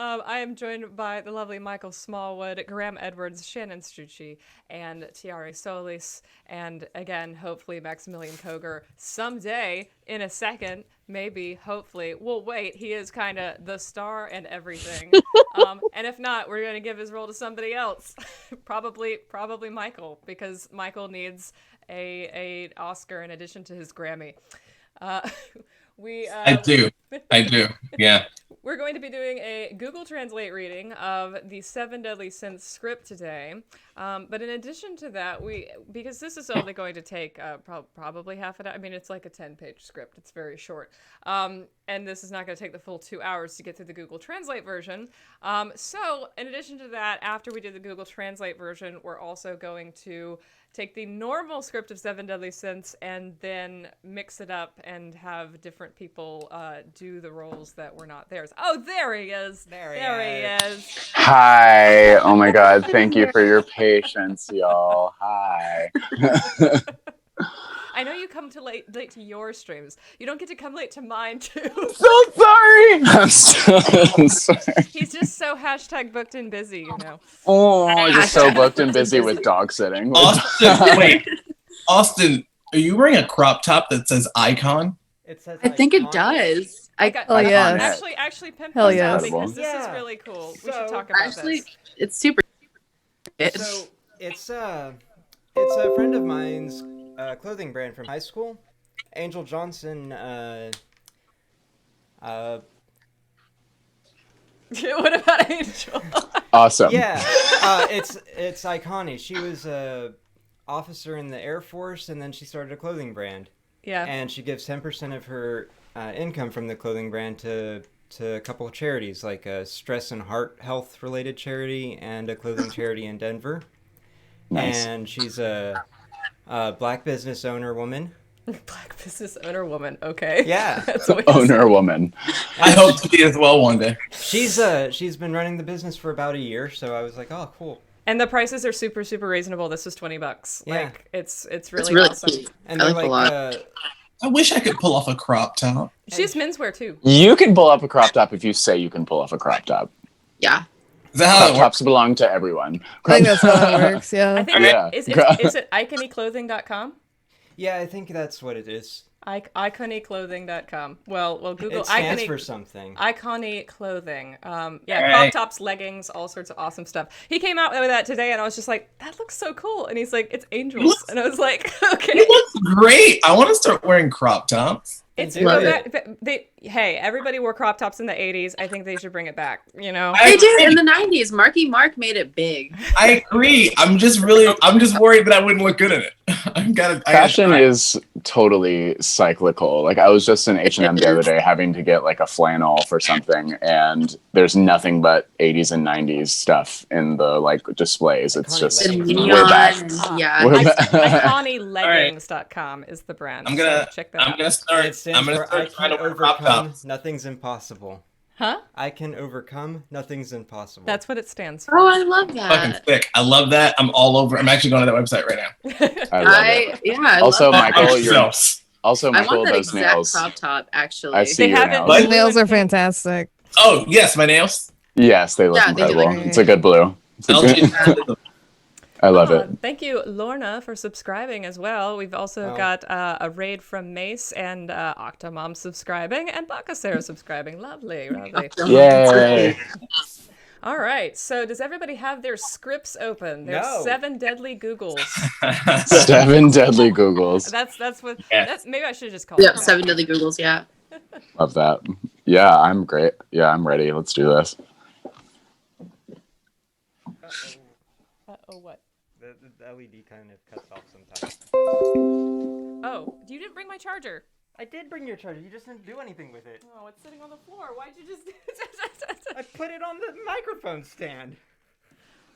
I am joined by the lovely Michael Smallwood, Graham Edwards, Shannon Strucci, and Tiare Solis, and again, hopefully Maximilian Koger someday, in a second, maybe, hopefully. Well, wait, he is kind of the star and everything. And if not, we're going to give his role to somebody else. probably Michael, because Michael needs a Oscar in addition to his Grammy. Uh, I do. I do. Yeah. we're going to be doing a Google Translate reading of the Seven Deadly Synths script today. But in addition to that, because this is only going to take probably half an hour. I mean, it's like a 10-page script. It's very short. And this is not going to take the full 2 hours to get through the Google Translate version. So in addition to that, after we do the Google Translate version, we're also going to take the normal script of Seven Deadly Synths and then mix it up and have different people do the roles that were not theirs. Oh, there he is. There he is. Hi. Oh my God. Thank you for your patience, y'all. Hi. I know you come late to your streams. You don't get to come late to mine too. So sorry. I'm so sorry. He's just so #booked and busy, you know. Oh, just so booked and busy with dog sitting. Austin, are you wearing a crop top that says icon? It says I think it does. Actually, pimp Hell this yes. out because this is really cool. We should talk about this. It's super. So it's a friend of mine's clothing brand from high school, Angel Johnson. What about Angel? Awesome. Yeah, it's iconic. She was a officer in the Air Force, and then she started a clothing brand. Yeah. And she gives 10% of her income from the clothing brand to a couple of charities, like a stress and heart health related charity and a clothing charity in Denver. Nice. And she's a black business owner woman. Black business owner woman. Okay. Yeah. Owner woman. I hope to be as well one day. She's been running the business for about a year, so I was like, oh, cool. And the prices are super, super reasonable. This was $20. Yeah. Like it's really awesome. Cute. And I they're like a lot. I wish I could pull off a crop top. She has menswear too. You can pull off a crop top if you say you can pull off a crop top. Yeah. Is that how Crop it works? tops belong to everyone. I think that's how it works. Yeah. I think Yeah. is it iconyclothing.com? Yeah, I think that's what it is. Iconyclothing.com. Well, Google It stands for something. Icony clothing. Crop Right. tops, leggings, all sorts of awesome stuff. He came out with that today, and I was just like, "That looks so cool." And he's like, "It's angels," and I was like, "Okay." It looks great. I want to start wearing crop tops. It's Love hey, everybody wore crop tops in the 80s. I think they should bring it back. You know. They did in the 90s. Marky Mark made it big. I agree. I'm just worried that I wouldn't look good in it. Fashion is totally cyclical. Like I was just in H&M the other day having to get like a flannel for something, and there's nothing but 80s and 90s stuff in the like displays. It's just Iconic we're back. Yeah. We're back. Iconyleggings.com is the brand. I'm gonna so check that out. It stands for I trying can to wear crop overcome, tops. nothing's impossible. Huh? I can overcome, nothing's impossible. That's what it stands for. Oh, I love Fucking that. thick. I love that. I'm all over. I'm actually going to that website right now. I love it. I Also, love that. Michael, Yourselves. I Michael, want that those exact nails. crop top, actually. I see They your have it. nails. What? The nails are fantastic. Oh yes, my nails. Yes, they look Yeah, they incredible. look It's a good blue. I love it. Thank you, Lorna, for subscribing as well. We've also got a raid from Mace and Octomom subscribing and Bakasera subscribing. Lovely. Yay! All right. So does everybody have their scripts open? There's No. 7 deadly Googles. 7 deadly Googles. That's what. Yeah. That's maybe I should have just called Yep, it. 7 Deadly Googles, yeah. Love that. Yeah, I'm great. Yeah, I'm ready. Let's do this. What? The LED kind of cuts off sometimes. Oh, you didn't bring my charger. I did bring your charger, you just didn't do anything with it. Oh, it's sitting on the floor. Why'd you just? I put it on the microphone stand.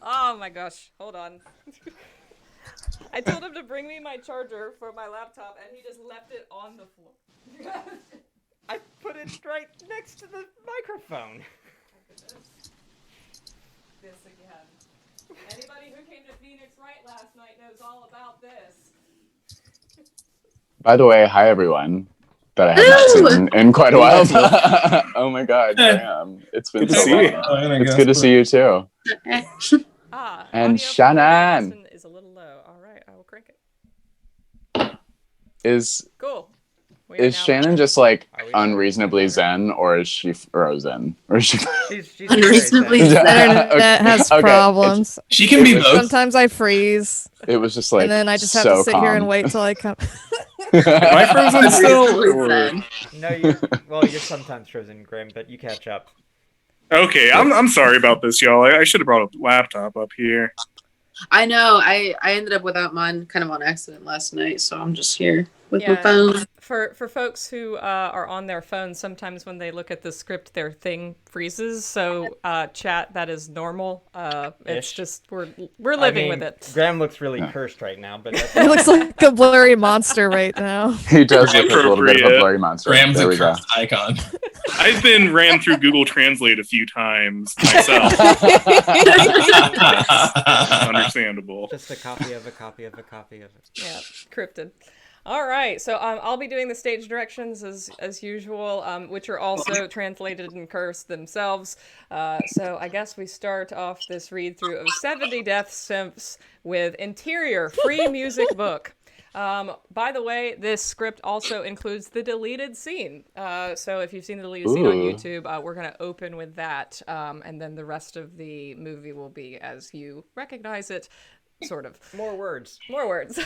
Oh my gosh. Hold on. I told him to bring me my charger for my laptop, and he just left it on the floor. I put it right next to the microphone. This again. Anybody who came to Phoenix Right last night knows all about this. By the way, hi everyone. that I have not Ooh. seen in quite a while. Oh my God, Graham. It's been Good to so see long. you. It's good to see you too. And Audio from Shannon. Austin is a little low. All right, I will crank it. Is Cool. We are now Shannon live. just like Are we- unreasonably zen, or is she frozen? Or is she? She's Unreasonably very zen. Internet has Okay, problems. She can be It was- both. Sometimes I freeze, It was just like and then I just have so to sit here and calm. wait till I come. Am I frozen still? Unreasonably Or... zen. No, you're sometimes frozen, Graham, but you catch up. Okay, I'm sorry about this, y'all. I should have brought a laptop up here. I know. I ended up without mine kind of on accident last night, so I'm just here with my Yeah. phone. For folks who are on their phones, sometimes when they look at the script, their thing freezes. So chat, that is normal. It's Ish. just we're living with it. Graham looks really cursed right now, but that's It looks like a blurry monster right now. He does look like a little bit of a Appropriate. blurry monster. Graham's There a we go. cursed icon. I've been ran through Google Translate a few times myself. Understandable. just a copy of a copy of a copy of it. Yeah, cryptid. All right, so I'll be doing the stage directions as usual, which are also translated and cursed themselves. So I guess we start off this read through of 70 Death Synffs with Interior Free Music Book. By the way, this script also includes the deleted scene. So if you've seen the deleted scene on Ooh. YouTube, we're going to open with that, and then the rest of the movie will be as you recognize it. Sort of. More words. More words.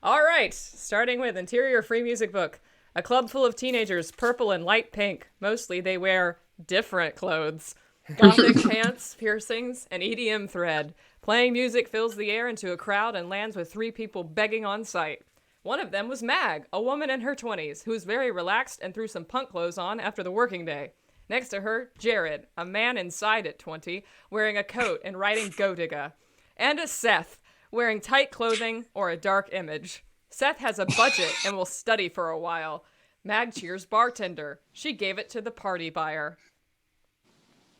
All right, starting with Interior Free Music Book. A club full of teenagers, purple and light pink. Mostly they wear different clothes. Gothic chants, piercings, and EDM thread. Playing music fills the air into a crowd and lands with 3 people begging on sight. One of them was Mag, a woman in her 20s, who was very relaxed and threw some punk clothes on after the working day. Next to her, Jared, a man inside at 20, wearing a coat and writing Go Digga. And a Seth, wearing tight clothing or a dark image. Seth has a budget and will study for a while. Mag cheers bartender. She gave it to the party buyer.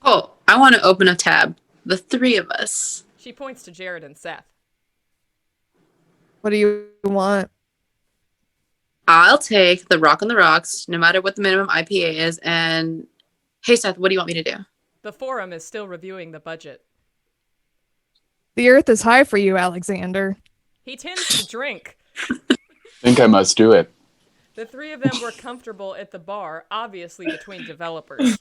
Oh, I want to open a tab. The 3 of us. She points to Jared and Seth. What do you want? I'll take the Rock on the Rocks, no matter what the minimum IPA is. And hey, Seth, what do you want me to do? The forum is still reviewing the budget. The earth is high for you, Alexander. He tends to drink. Think I must do it. The 3 of them were comfortable at the bar, obviously between developers.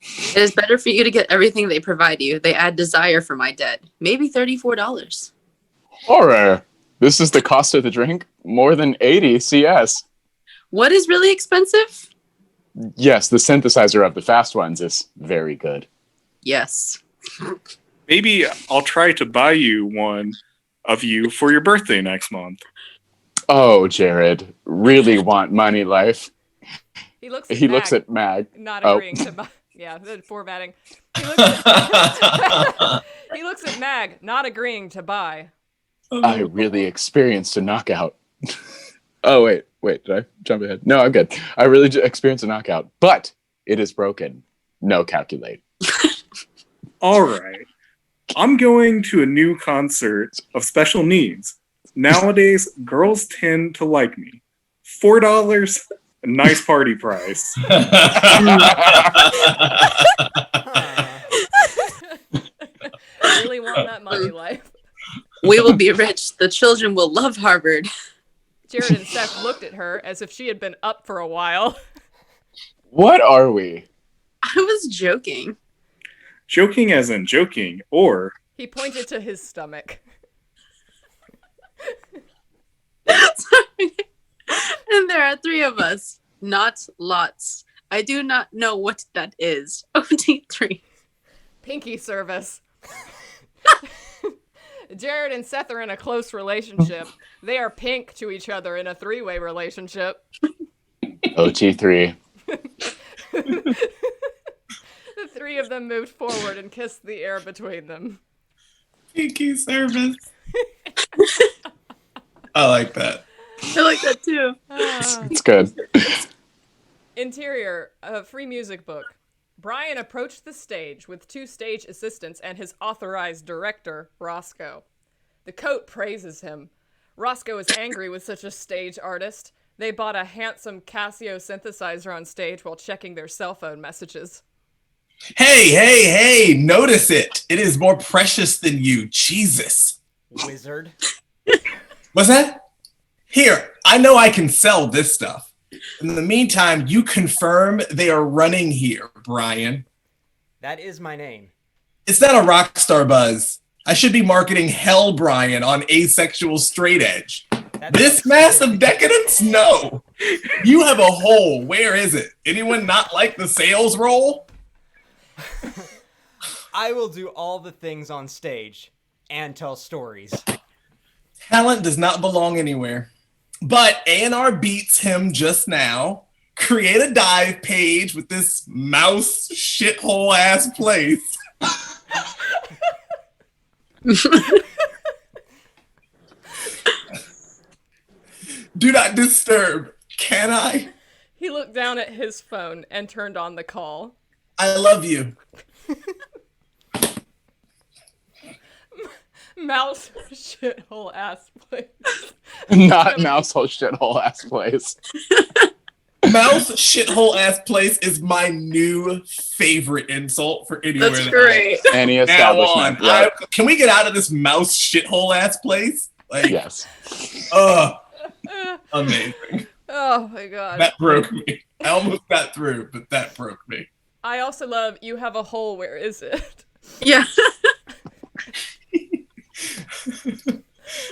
It is better for you to get everything they provide you. They add desire for my debt. Maybe $34. Horror. This is the cost of the drink? More than 80 CS. What is really expensive? Yes, the synthesizer of the fast ones is very good. Yes. Maybe I'll try to buy you one of you for your birthday next month. Oh, Jared, really want money life. He looks at He Mag, looks at Mag. not Oh. agreeing to buy. Yeah, the formatting. He looks at, he looks at Mag, not agreeing to buy. I really experienced a knockout. Oh, wait, did I jump ahead? No, I'm good. I really experienced a knockout, but it is broken. No calculate. All right. I'm going to a new concert of special needs. Nowadays, girls tend to like me. $4, a nice party price. Really want that money life. We will be rich. The children will love Harvard. Jared and Seth looked at her as if she had been up for a while. What are we? I was joking. Joking as in joking, or He pointed to his stomach. Sorry. And there are 3 of us, not lots. I do not know what that is. OT3. Pinky service. Jared and Seth are in a close relationship. They are pink to each other in a 3-way relationship. OT3. The 3 of them moved forward and kissed the air between them. Pinky service. I like that. I like that too. It's good. Interior, a free music book. Brian approached the stage with 2 stage assistants and his authorized director, Roscoe. The coat praises him. Roscoe is angry with such a stage artist. They bought a handsome Casio synthesizer on stage while checking their cell phone messages. Hey, notice it. It is more precious than you. Jesus. Wizard. What's that? Here, I know I can sell this stuff. In the meantime, you confirm they are running here, Brian. That is my name. It's not a rock star buzz. I should be marketing Hell Brian on Asexual Straight Edge. This massive decadence? No. You have a hole. Where is it? Anyone not like the sales role? I will do all the things on stage and tell stories. Talent does not belong anywhere. But A&R beats him just now. Create a dive page with this mouse shithole ass place. Do not disturb. Can I? He looked down at his phone and turned on the call. I love you. Mouse shithole ass place. Not mousehole shithole ass place. Mouse shithole ass place is my new favorite insult for anywhere. That's great. Any Now on. establishment. Yep. Can we get out of this mouse shithole ass place? Like, Yes. Amazing. Oh my god. That broke me. I almost got through, but that broke me. I also love you have a hole, where is it? Yeah.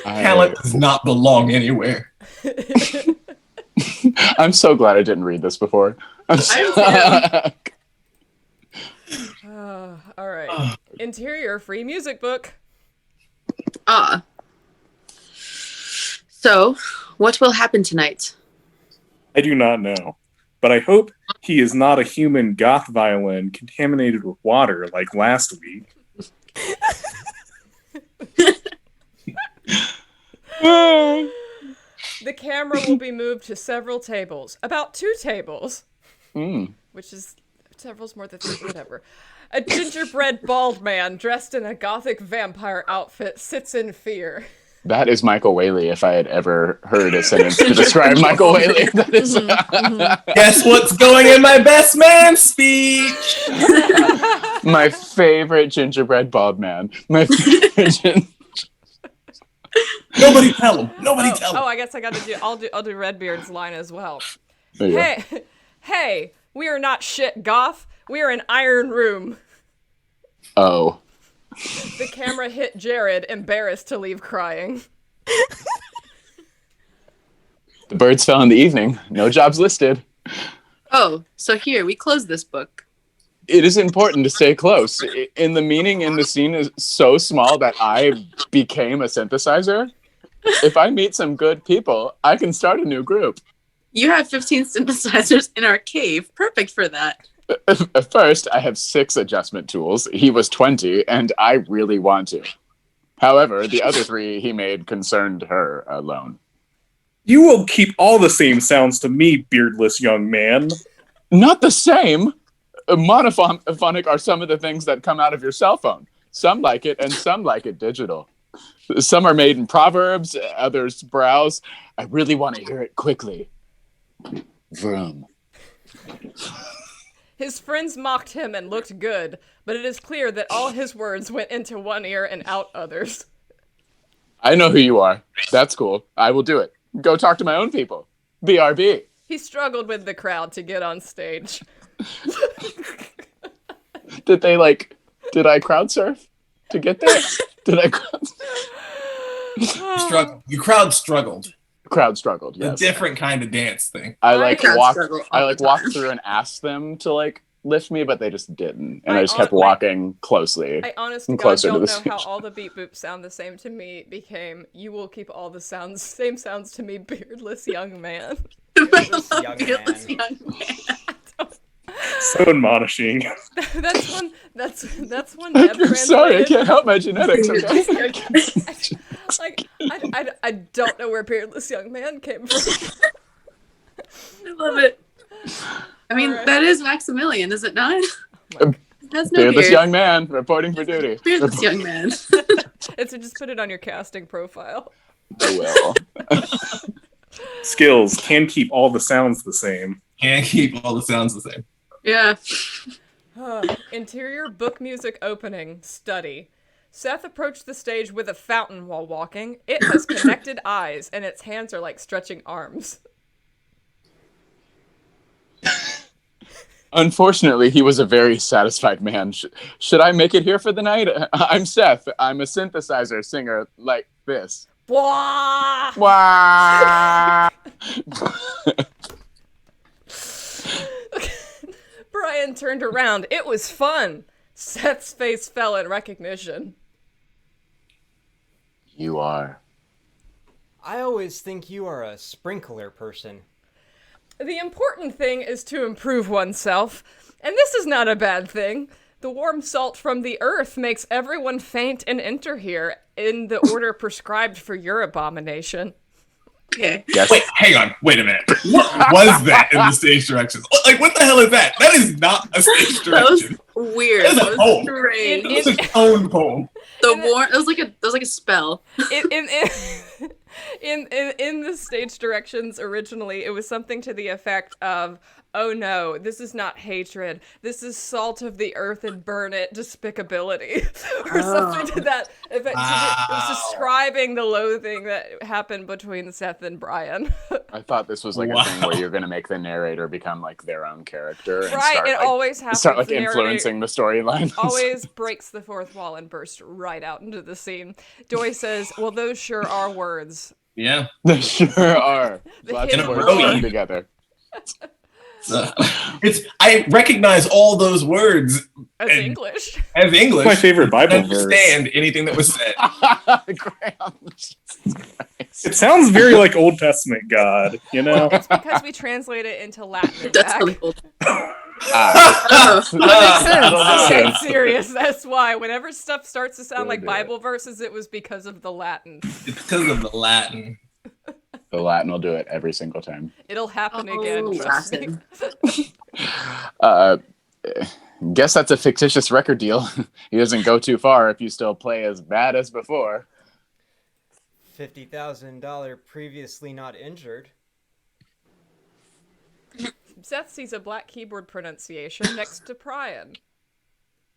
Talent does not belong anywhere. I'm so glad I didn't read this before. I'm All right. Interior free music book. So, what will happen tonight? I do not know, but I hope he is not a human goth violin contaminated with water like last week. The camera will be moved to several tables. About 2 tables. Which is several's more than 3, whatever. A gingerbread bald man dressed in a gothic vampire outfit sits in fear. That is Michael Whaley, if I had ever heard a sentence to describe Michael Whaley. That is... Guess what's going in my best man speech? My favorite gingerbread bald man. My favorite Nobody tell him. Nobody tell him. Oh, I guess I gotta do. I'll do Redbeard's line as well. There you go. Hey, we are not shit goth. We are an iron room. Oh. The camera hit Jared, embarrassed to leave crying. The birds fell in the evening. No jobs listed. Oh, so here, we close this book. It is important to stay close. In the meaning in the scene is so small that I became a synthesizer. If I meet some good people, I can start a new group. You have 15 synthesizers in our cave. Perfect for that. At first, I have 6 adjustment tools. He was 20, and I really want to. However, the other 3 he made concerned her alone. You will keep all the same sounds to me, beardless young man. Not the same. Monophonic are some of the things that come out of your cell phone. Some like it, and some like it digital. Some are made in proverbs, others browse. I really want to hear it quickly. Vroom. His friends mocked him and looked good, but it is clear that all his words went into one ear and out others. I know who you are. That's cool. I will do it. Go talk to my own people. BRB. He struggled with the crowd to get on stage. Did I crowd surf to get there? Did I You crowd struggled. crowd struggled? Yes. A different kind of dance thing. I crowd walked. struggle I all the walked time. through and asked them to lift me, but they just didn't, and I I just kept hon- walking closely. I honestly and God closer to don't the know how stage. all the beep boops sound the same to me became, you will keep all the same sounds to me, beardless young man. Beardless young Beardless man. young man. So admonishing. That's one Deb I'm sorry, I translated. can't help my genetics. Okay? Like, I don't know where beardless young man came from. I love it. I mean, Alright. that is Maximilian, is it not? That's no Beardless beard. young man reporting for duty. Beardless young man. It's just put it on your casting profile. I will. skills can keep all the sounds the same. Can't keep all the sounds the same. Yeah. Interior book music opening study. Seth approached the stage with a fountain while walking. It has connected eyes, and its hands are like stretching arms. Unfortunately, he was a very satisfied man. Should I make it here for the night? I'm Seth. I'm a synthesizer singer like this. Blah! Wah! Brian turned around. It was fun. Seth's face fell in recognition. You are. I always think you are a sprinkler person. The important thing is to improve oneself, and this is not a bad thing. The warm salt from the earth makes everyone faint and enter here in the order prescribed for your abomination. Okay. Yes. Wait, hang on. Wait a minute. What was that in the stage directions? Like, what the hell is that? That is not a stage That was direction. weird. That is a That was poem. strange. It was a tone poem. It was like a spell. In the stage directions originally, it was something to the effect of, "Oh no, this is not hatred. This is salt of the earth and burn it despicability," or something to that effect. It was describing the loathing that happened between Seth and Brian. I thought this was like a thing where you're going to make the narrator become like their own character. And Right, start, it like, always happens. start like The narrator influencing the storyline. always breaks the fourth wall and bursts right out into the scene. Joy says, "Well, those sure are words." Yeah. They sure are. Lots hidden of words word. thrown together. I recognize all those words As And- English. as English. My favorite I Bible verse. understand anything that was said. Graham. It sounds very like Old Testament God, you know? It's because we translate it into Latin. and That's back. really cool. I'm Okay. dead serious. That's why. Whenever stuff starts to sound Good like idea. Bible verses, it was because of the Latin. It's because of the Latin. The Latin will do it every single time. It'll happen Oh, again. Trust me. Latin. Guess that's a fictitious record deal. He doesn't go too far if you still play as bad as before. $50,000 previously not injured. Seth sees a black keyboard pronunciation next to Brian.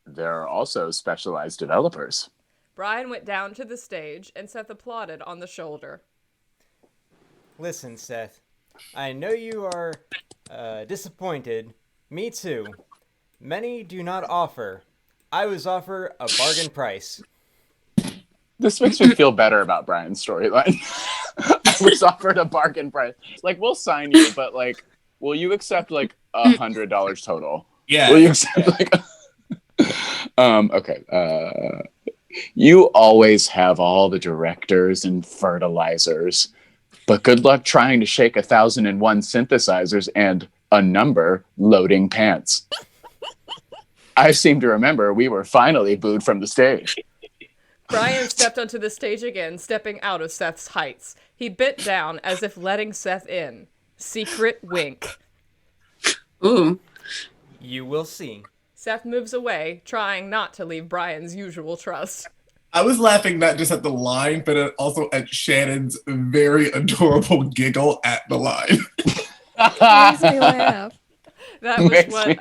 There are also specialized developers. Brian went down to the stage, and Seth applauded on the shoulder. Listen, Seth. I know you are disappointed. Me too. Many do not offer. I was offered a bargain price. This makes me feel better about Brian's storyline. I was offered a bargain price. Like, we'll sign you, but like, will you accept like $100 total? Yeah. Will you accept like? Okay. You always have all the directors and fertilizers, but good luck trying to shake 1,001 synthesizers and a number loading pants. I seem to remember we were finally booed from the stage. Brian stepped onto the stage again, stepping out of Seth's heights. He bit down as if letting Seth in. Secret wink. Ooh. You will see. Seth moves away, trying not to leave Brian's usual trust. I was laughing not just at the line, but also at Shannon's very adorable giggle at the line. Makes me laugh. That was Makes what, me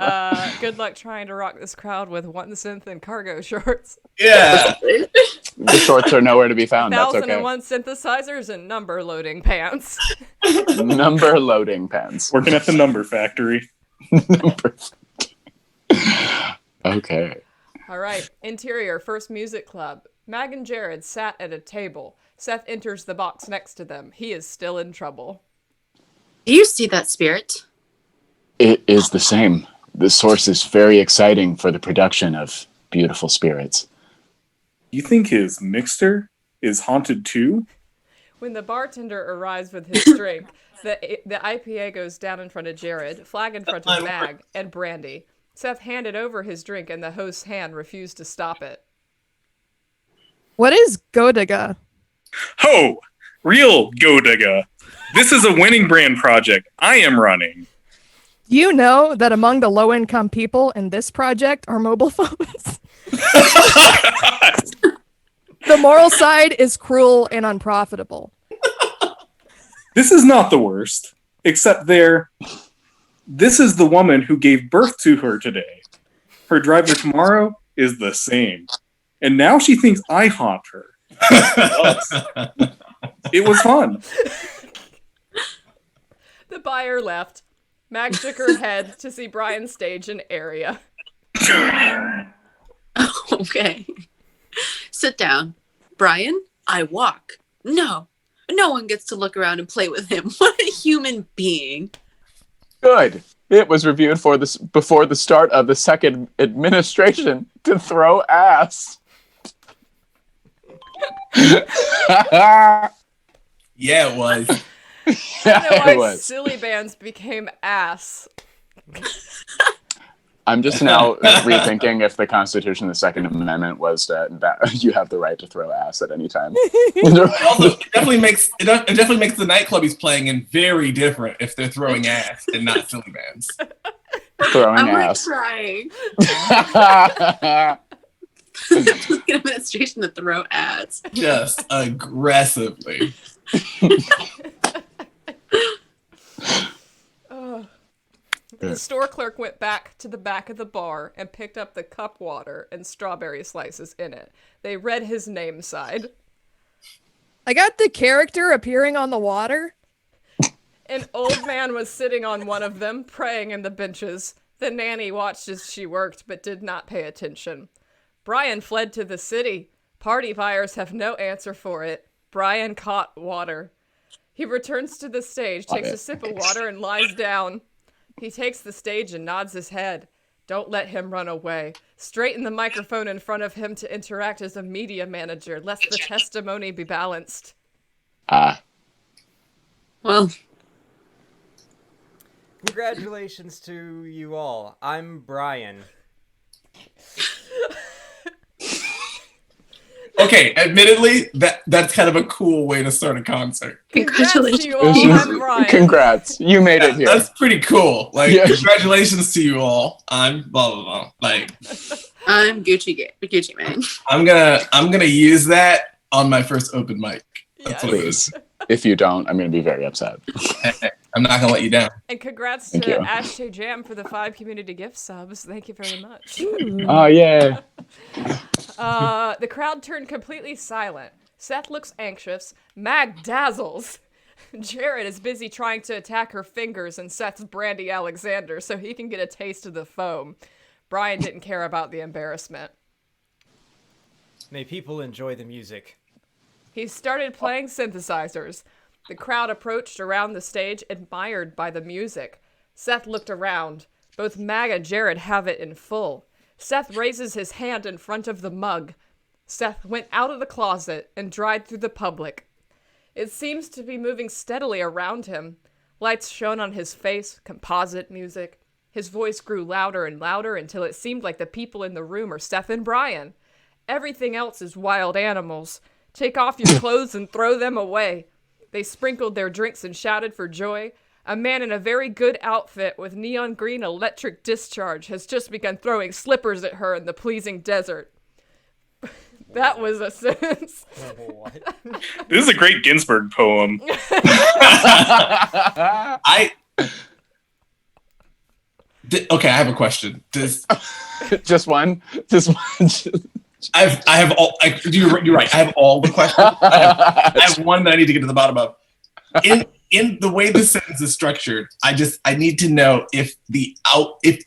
good luck trying to rock this crowd with one synth and cargo shorts. Yeah. The shorts are nowhere to be found. That's okay. 1,001 synthesizers and number loading pants. Number loading pens. Working at the number factory. Okay. All right, interior, first music club. Mag and Jared sat at a table. Seth enters the box next to them. He is still in trouble. Do you see that spirit? It is the same. The source is very exciting for the production of beautiful spirits. You think his mixer is haunted too? When the bartender arrives with his drink, the IPA goes down in front of Jared, flag in front of Mag, and Brandy. Seth handed over his drink, and the host's hand refused to stop it. What is Godiga? Ho! Real Godiga. This is a winning brand project I am running. Do you know that among the low-income people in this project are mobile phones? The moral side is cruel and unprofitable. This is not the worst, except this is the woman who gave birth to her today. Her driver tomorrow is the same. And now she thinks I haunt her. It was fun. The buyer left. Mag shook her head to see Brian stage an area. Okay. Sit down. Brian, I walk. No one gets to look around and play with him. What a human being. Good. It was reviewed before the start of the second administration to throw ass. Yeah, it was. I don't know why It was. silly bands became ass. I'm just now rethinking if the Constitution, the Second Amendment, was that you have the right to throw ass at any time. Also, it definitely makes the nightclub he's playing in very different if they're throwing ass and not silly bands. Throwing I'm ass. trying. Administration to throw ads. Just aggressively. The store clerk went back to the back of the bar and picked up the cup water and strawberry slices in it. They read his name side. I got the character appearing on the water. An old man was sitting on one of them, praying in the benches. The nanny watched as she worked, but did not pay attention. Brian fled to the city. Party buyers have no answer for it. Brian caught water. He returns to the stage, takes a sip of water, and lies down. He takes the stage and nods his head. Don't let him run away. Straighten the microphone in front of him to interact as a media manager, lest the testimony be balanced. Well, Congratulations to you all. I'm Brian. Okay, admittedly, that's kind of a cool way to start a concert. Congrats to you all. I'm Brian. Congrats. You made it here. That's pretty cool. Like, Yeah. congratulations to you all. I'm blah blah blah. Like, I'm Gucci Man. I'm gonna use that on my first open mic. That's what it is. Please. If you don't, I'm going to be very upset. I'm not gonna let you down. And congrats Thank to you. Ashtay Jam for the 5 community gift subs. Thank you very much. Oh, yeah. The crowd turned completely silent. Seth looks anxious. Mag dazzles. Jared is busy trying to attack her fingers and Seth's Brandy Alexander so he can get a taste of the foam. Brian didn't care about the embarrassment. May people enjoy the music. He started playing synthesizers. The crowd approached around the stage, admired by the music. Seth looked around. Both Mag and Jared have it in full. Seth raises his hand in front of the mug. Seth went out of the closet and dried through the public. It seems to be moving steadily around him. Lights shone on his face, composite music. His voice grew louder and louder until it seemed like the people in the room are Seth and Brian. Everything else is wild animals. Take off your clothes and throw them away. They sprinkled their drinks and shouted for joy. A man in a very good outfit with neon green electric discharge has just begun throwing slippers at her in the pleasing desert. That was a sentence. What? This is a great Ginsberg poem. Okay, I have a question. Just one? Just one? I have all. You're right. I have all the questions. I have one that I need to get to the bottom of. In the way the sentence is structured, I need to know if it's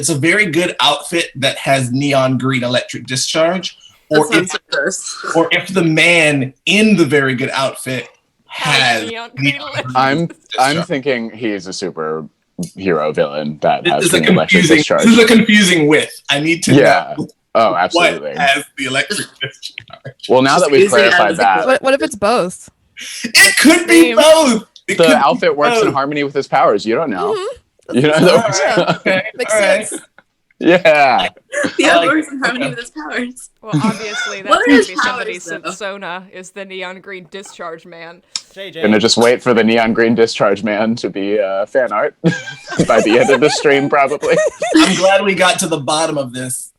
a very good outfit that has neon green electric discharge, or if the man in the very good outfit has neon green electric I'm discharge. thinking he's a superhero villain that has This is a green electric confusing. discharge. This is a confusing width. I need to Yeah. know Oh, what absolutely. has the electric discharge. Well, now that we've Just using clarified it that, What if it's both? It could be both. It could the be outfit works in both. harmony with his powers. You don't know. Mhm. You know. Alright, okay, Makes alright. sense. Yeah. The I like works in it. harmony with his powers. Well, obviously, that's What are going his to be somebody powers, since though? Sona is the neon green discharge man. JJ. Gonna just wait for the neon green discharge man to be fan art by the end of the stream, probably. I'm glad we got to the bottom of this.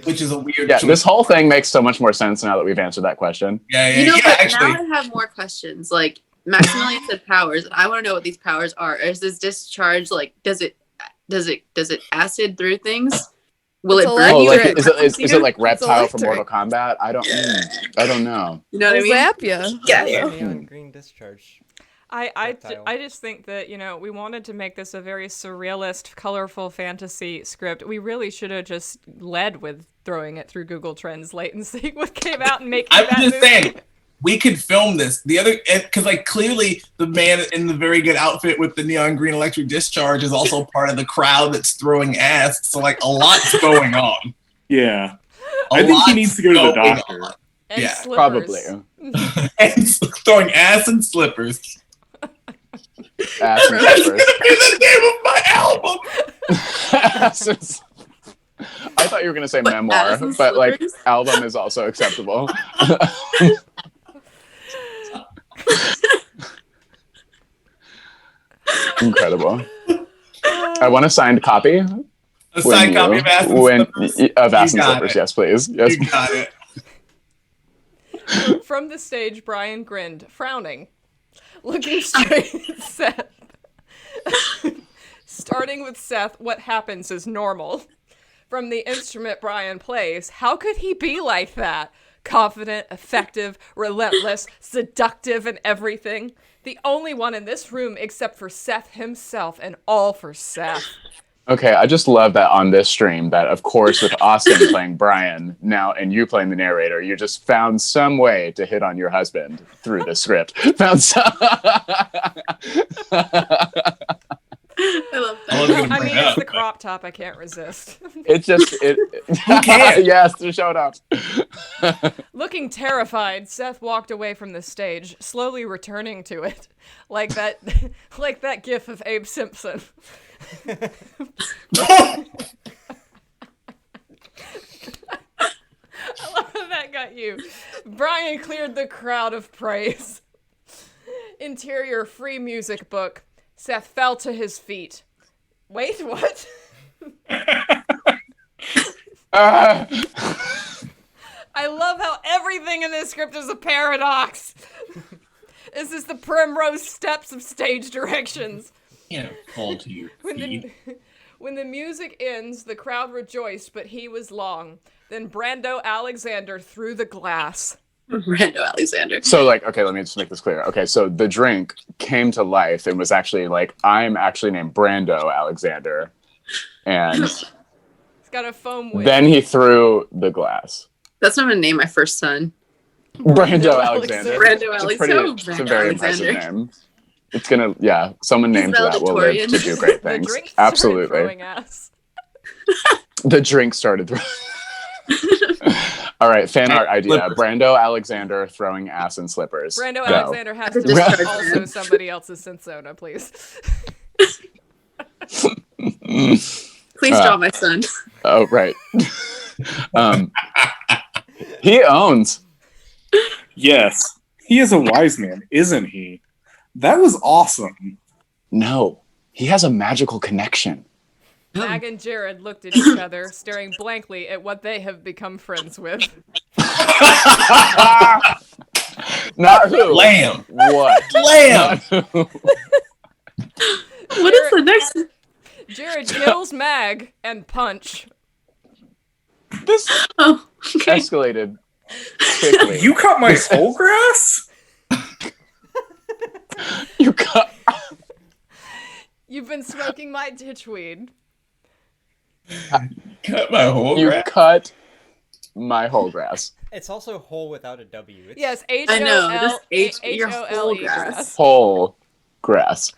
which is a weird Yeah, choice. this whole thing makes so much more sense now that we've answered that question. But Actually, now I have more questions. Like Maximilian said powers, and I want to know what these powers are. Is this discharge like does it acid through things? Will It's it burn Oh, you? like or is it like Reptile from electric. Mortal Kombat? I don't know. you know what I It'll mean? zap ya. Yeah. Neon green discharge. I Reptile. just think that, we wanted to make this a very surrealist, colorful fantasy script. We really should have just led with throwing it through Google Translate and seeing what came out and making I'm that just movie. saying, we could film this. The other, because like clearly the man in the very good outfit with the neon green electric discharge is also part of the crowd that's throwing ass. So like a lot's going on. Yeah. A I think he lot's needs to go to the going doctor. on. And Yeah, slippers. Probably. And throwing ass and slippers. Ass and That's slippers. gonna be the name of my album. I thought you were gonna say But memoir, ass and but like slippers? album is also acceptable. Incredible. I want a signed copy. A signed copy of ass and slippers. Of ass You and got slippers. it. Yes, please. Yes. You got it. From the stage, Brian grinned, frowning, looking straight at Seth. Starting with Seth, what happens is normal. From the instrument Brian plays, how could he be like that? Confident, effective, relentless, seductive, and everything. The only one in this room except for Seth himself, and all for Seth. Okay, I just love that on this stream that, of course, with Austin playing Brian now and you playing the narrator, you just found some way to hit on your husband through the script. Found some. I love I that. was gonna I bring mean, it it's up. the crop top. I can't resist. It just it. Who can? Yes, to show it off. Looking terrified, Seth walked away from the stage, slowly returning to it, like that gif of Abe Simpson. I love how that got you. Brian cleared the crowd of praise. Interior free music book. Seth fell to his feet. Wait, what? I love how everything in this script is a paradox. This is the primrose steps of stage directions. Fall to your feet. When the music ends, the crowd rejoiced, but he was long. Then Brando Alexander threw the glass. Brando Alexander. So, like, okay, let me just make this clear. Okay, so the drink came to life and was actually like, I'm actually named Brando Alexander, and He's got a foam wig. then he threw the glass. That's what I'm gonna name my first son. Brando Alexander. Brando It's a Alexander. very impressive name. It's gonna, someone He's named that will live valedictorian. to do great The things. drink started Absolutely. throwing ass. The drink started throwing. All right, fan art idea. Slippers. Brando Alexander throwing ass in slippers. Brando Go. Alexander has to be Discharge also man. somebody else's Synths, please. Please draw my son. Oh, right. He owns. Yes. He is a wise man, isn't he? That was awesome. No, he has a magical connection. Mag and Jared looked at each other, staring blankly at what they have become friends with. Not who. Lamb. What? Lamb. Not who. What is the next? Jared kills Mag and punch. This Oh, okay. escalated quickly. You cut my whole grass? You cut. You've been smoking my ditchweed. Cut my whole You grass. cut my whole grass. It's also whole without a W. It's, Yes, I know, just H- H-O-L-E your whole grass. Whole grass.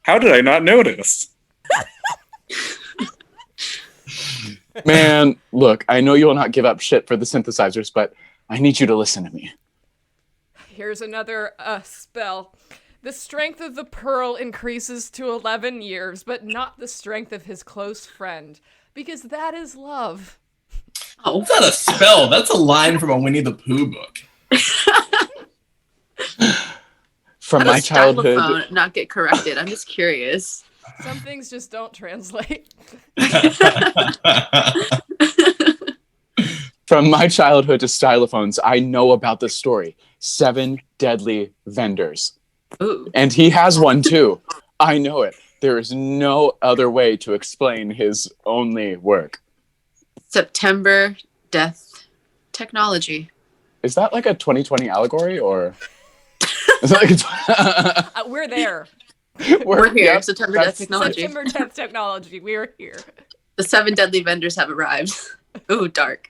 How did I not notice? Man, look, I know you will not give up shit for the synthesizers, but I need you to listen to me. Here's another spell. The strength of the pearl increases to 11 years, but not the strength of his close friend, because that is love. Oh, That's not a spell. That's a line from a Winnie the Pooh book. From how my does childhood, stylophone not get corrected? I'm just curious. Some things just don't translate. From my childhood to stylophones, I know about this story. 7 deadly vendors. Ooh. And he has one too. I know it. There is no other way to explain his only work. September Death Technology. Is that like a 2020 allegory, or is that like We're there. We're here. Yep, September Death that's- Technology. September 10th technology. We're here. The 7 deadly vendors have arrived. Ooh, dark.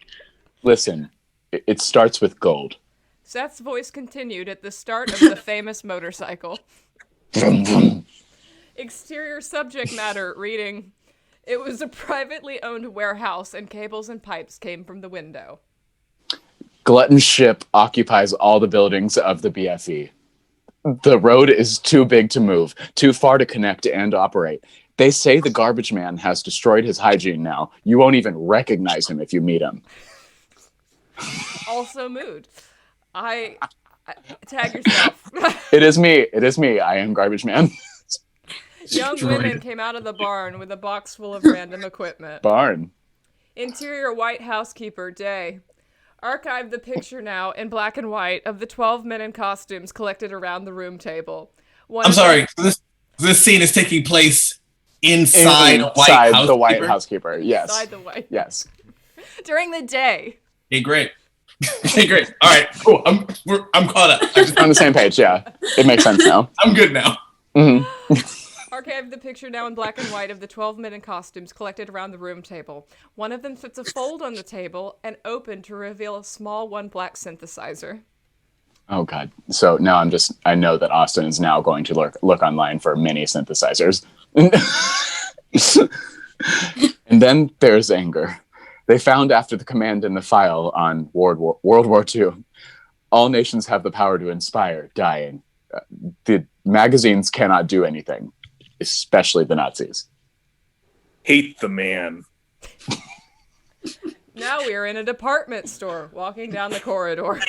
Listen, it starts with gold. Seth's voice continued at the start of the famous motorcycle. Exterior subject matter reading. It was a privately owned warehouse and cables and pipes came from the window. Glutton ship occupies all the buildings of the BFE. The road is too big to move, too far to connect and operate. They say the garbage man has destroyed his hygiene now. You won't even recognize him if you meet him. Also mood. I tag yourself. It is me. It is me. I am garbage man. Young Destroyed women it. came out of the barn with a box full of random equipment. Barn. Interior white housekeeper day. Archive the picture now in black and white of the 12 men in costumes collected around the room table. One I'm of them- sorry. This scene is taking place inside the White Housekeeper. Yes. Inside the white. Yes. During the day. Okay, great. Okay, great. All right, cool. I'm caught up. On the same page. Yeah. It makes sense now. I'm good now. Mhm. Archive the picture now in black and white of the 12 men in costumes collected around the room table. One of them sits a fold on the table and open to reveal a small one black synthesizer. Oh God. So now I know that Austin is now going to look online for mini synthesizers. And then there's anger. They found after the command in the file on World War II, all nations have the power to inspire dying. The magazines cannot do anything, especially the Nazis. Hate the man. Now we are in a department store, walking down the corridor.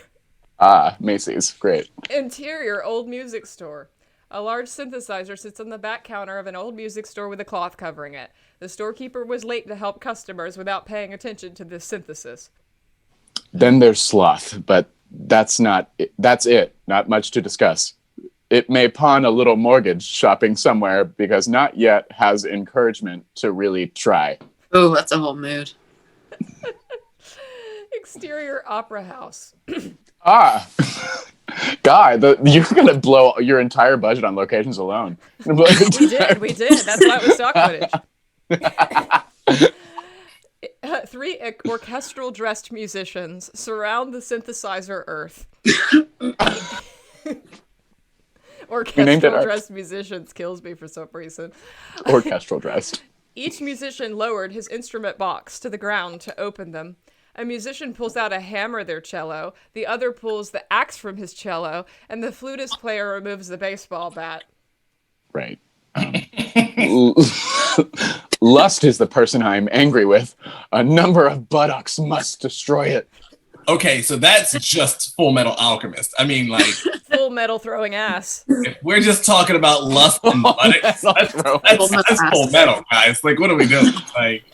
Ah, Macy's. Great. Interior old music store. A large synthesizer sits on the back counter of an old music store with a cloth covering it. The storekeeper was late to help customers without paying attention to this synthesis. Then there's sloth, but that's it. Not much to discuss. It may pawn a little mortgage shopping somewhere because not yet has encouragement to really try. Ooh, that's a whole mood. Exterior opera house. Ah, God, you're going to blow your entire budget on locations alone. We did. That's why it was stock footage. 3 orchestral dressed musicians surround the synthesizer Earth. Orchestral dressed musicians kills me for some reason. Orchestral dressed. Each musician lowered his instrument box to the ground to open them. A musician pulls out a hammer their cello, the other pulls the axe from his cello, and the flutist player removes the baseball bat. Right. Lust is the person I'm angry with. A number of buttocks must destroy it. Okay, so that's just Full Metal Alchemist. I mean, like, Full Metal throwing ass. if we're just talking about lust and buttocks, that's Full Metal, guys. Like, what are we doing? Like,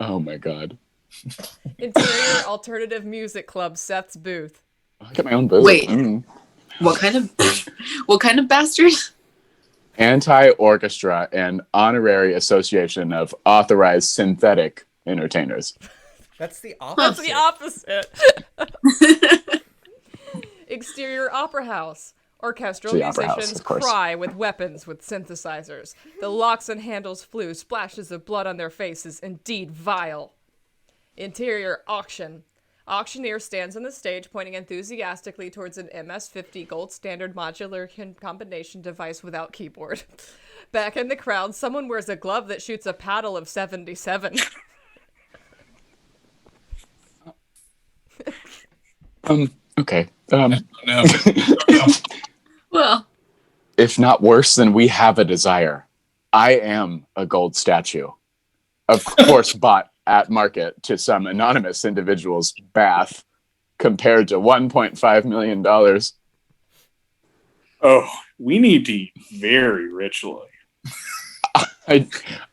oh my God. Interior alternative music club Seth's booth. I got my own booth. Wait. What kind of bastard? Anti-orchestra and honorary association of authorized synthetic entertainers. That's the That's opposite. the opposite. Exterior opera house. Orchestral The opera house, musicians of course. cry with weapons with synthesizers. The locks and handles flew, splashes of blood on their faces, indeed vile. Interior auction. Auctioneer stands on the stage pointing enthusiastically towards an MS-50 gold standard modular combination device without keyboard. Back in the crowd, someone wears a glove that shoots a paddle of 77. Okay. no. Well, If not worse than we have a desire, I am a gold statue. Of course, bought at market to some anonymous individual's bath, compared to $1.5 million. Oh, we need to eat very richly.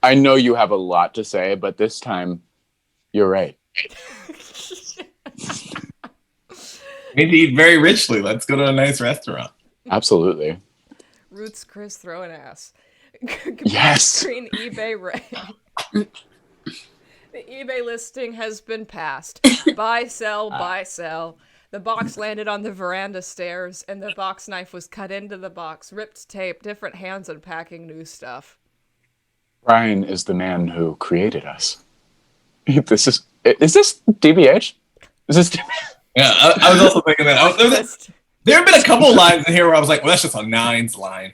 I know you have a lot to say, but this time, you're right. We need to eat very richly. Let's go to a nice restaurant. Absolutely. Roots Chris throwing ass. Yes. Screen eBay Ray. The eBay listing has been passed. Buy, sell, buy, sell. The box landed on the veranda stairs, and the box knife was cut into the box. Ripped tape, different hands unpacking new stuff. Brian is the man who created us. Is this DBH? Is this Yeah, I was also thinking that. There have been a couple lines in here where I was like, well, that's just a Nines line.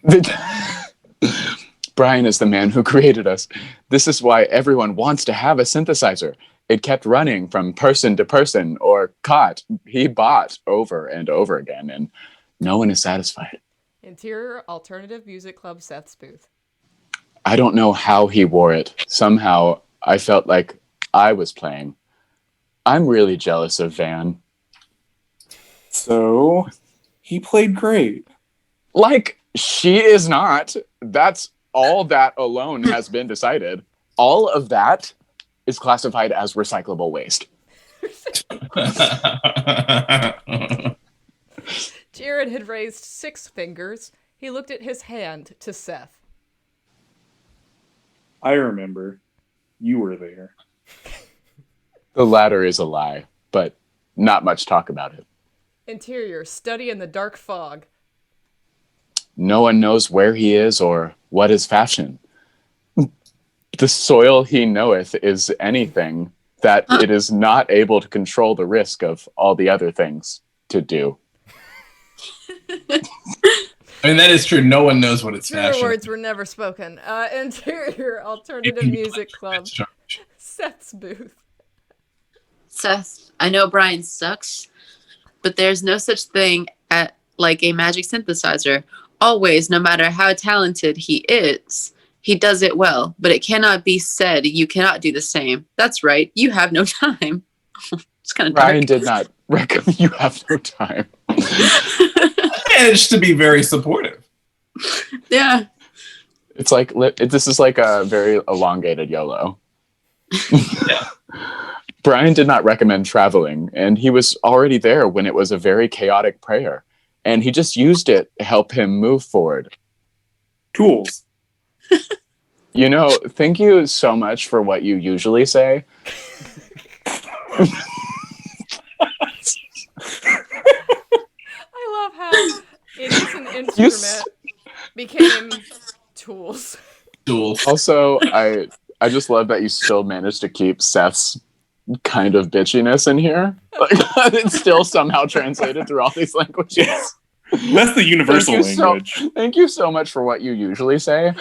Brian is the man who created us. This is why everyone wants to have a synthesizer. It kept running from person to person or he bought over and over again, and no one is satisfied. Interior Alternative Music Club Seth's booth. I don't know how he wore it. Somehow I felt like I was playing. I'm really jealous of Van. So, he played great. Like, she is not. That's all that alone has been decided. All of that is classified as recyclable waste. Jared had raised 6 fingers. He looked at his hand to Seth. I remember. You were there. The latter is a lie, but not much talk about it. Interior Study in the Dark Fog. No one knows where he is or what is fashion. The soil he knoweth is anything that it is not able to control the risk of all the other things to do. I mean, that is true. No one knows what it's Truer fashion. words were never spoken. Interior Alternative Music Club. Seth's booth. Seth, I know Brian sucks, but there's no such thing like a magic synthesizer. Always, no matter how talented he is, he does it well, but it cannot be said you cannot do the same. That's right. You have no time. It's kind of Brian did not recommend you have no time. Managed to be very supportive. Yeah. It's like, this is like a very elongated YOLO. Yeah. Brian did not recommend traveling, and he was already there when it was a very chaotic prayer. And he just used it to help him move forward. Tools. You know, thank you so much for what you usually say. I love how it is an instrument became tools. Tools. Also, I just love that you still managed to keep Seth's kind of bitchiness in here. It's still somehow translated through all these languages. That's the universal language. Thank you so much for what you usually say.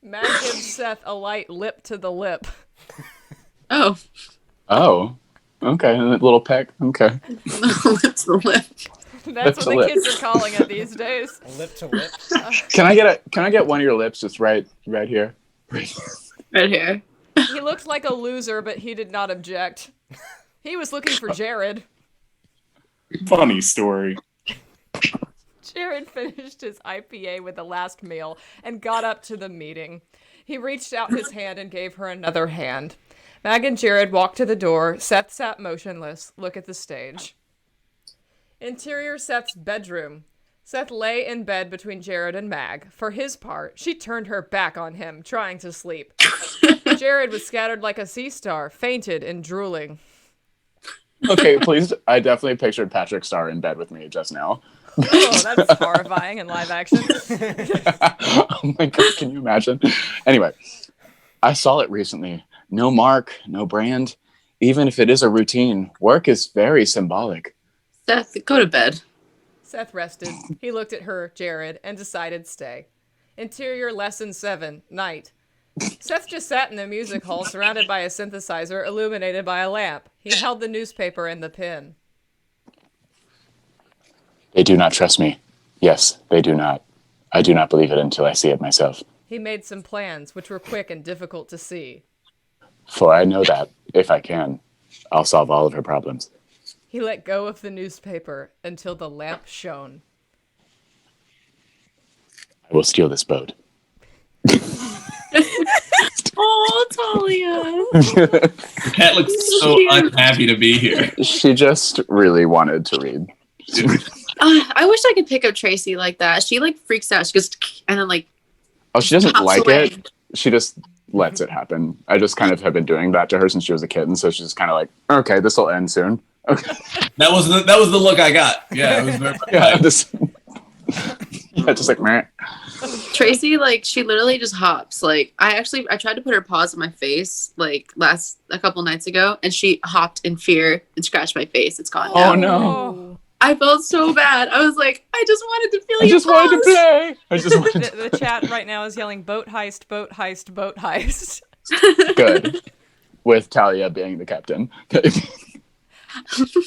Matt gives Seth a light lip to the lip. Oh. Oh. Okay. A little peck. Okay. Lips to lip. That's Lip what to the lip. kids are calling it these days. Lip to lip. Can I get one of your lips just right here? Right here. He looked like a loser, but he did not object. He was looking for Jared. Funny story. Jared finished his IPA with the last meal and got up to the meeting. He reached out his hand and gave her another hand. Mag and Jared walked to the door. Seth sat motionless. Look at the stage. Interior Seth's bedroom. Seth lay in bed between Jared and Mag. For his part, she turned her back on him, trying to sleep. Jared was scattered like a sea star, fainted and drooling. Okay, please. I definitely pictured Patrick Starr in bed with me just now. Oh, that's horrifying in live action. Oh my god, can you imagine? Anyway, I saw it recently. No mark, no brand. Even if it is a routine, work is very symbolic. Seth, go to bed. Seth rested. He looked at her, Jared, and decided stay. Interior Lesson 7, Night. Seth just sat in the music hall surrounded by a synthesizer illuminated by a lamp. He held the newspaper and the pen. They do not trust me. Yes, they do not. I do not believe it until I see it myself. He made some plans, which were quick and difficult to see. For I know that, if I can, I'll solve all of her problems. He let go of the newspaper until the lamp shone. I will steal this boat. Oh, Talia. The cat looks so unhappy to be here. She just really wanted to read. I wish I could pick up Tracy like that. She like freaks out. She goes, and then like. Oh, she doesn't pops like away. it. She just lets it happen. I just kind of have been doing that to her since she was a kid, and so she's kind of like, okay, this will end soon. Okay. That was the look I got. Yeah, it was very Yeah, just like meh. Tracy, like, she literally just hops. Like, I tried to put her paws on my face, like, a couple nights ago, and she hopped in fear and scratched my face. It's gone now. Oh no! I felt so bad. I was like, I just wanted to feel I your just wanted to paws. play. I just wanted to. The chat right now is yelling boat heist, boat heist, boat heist. Good. With Talia being the captain.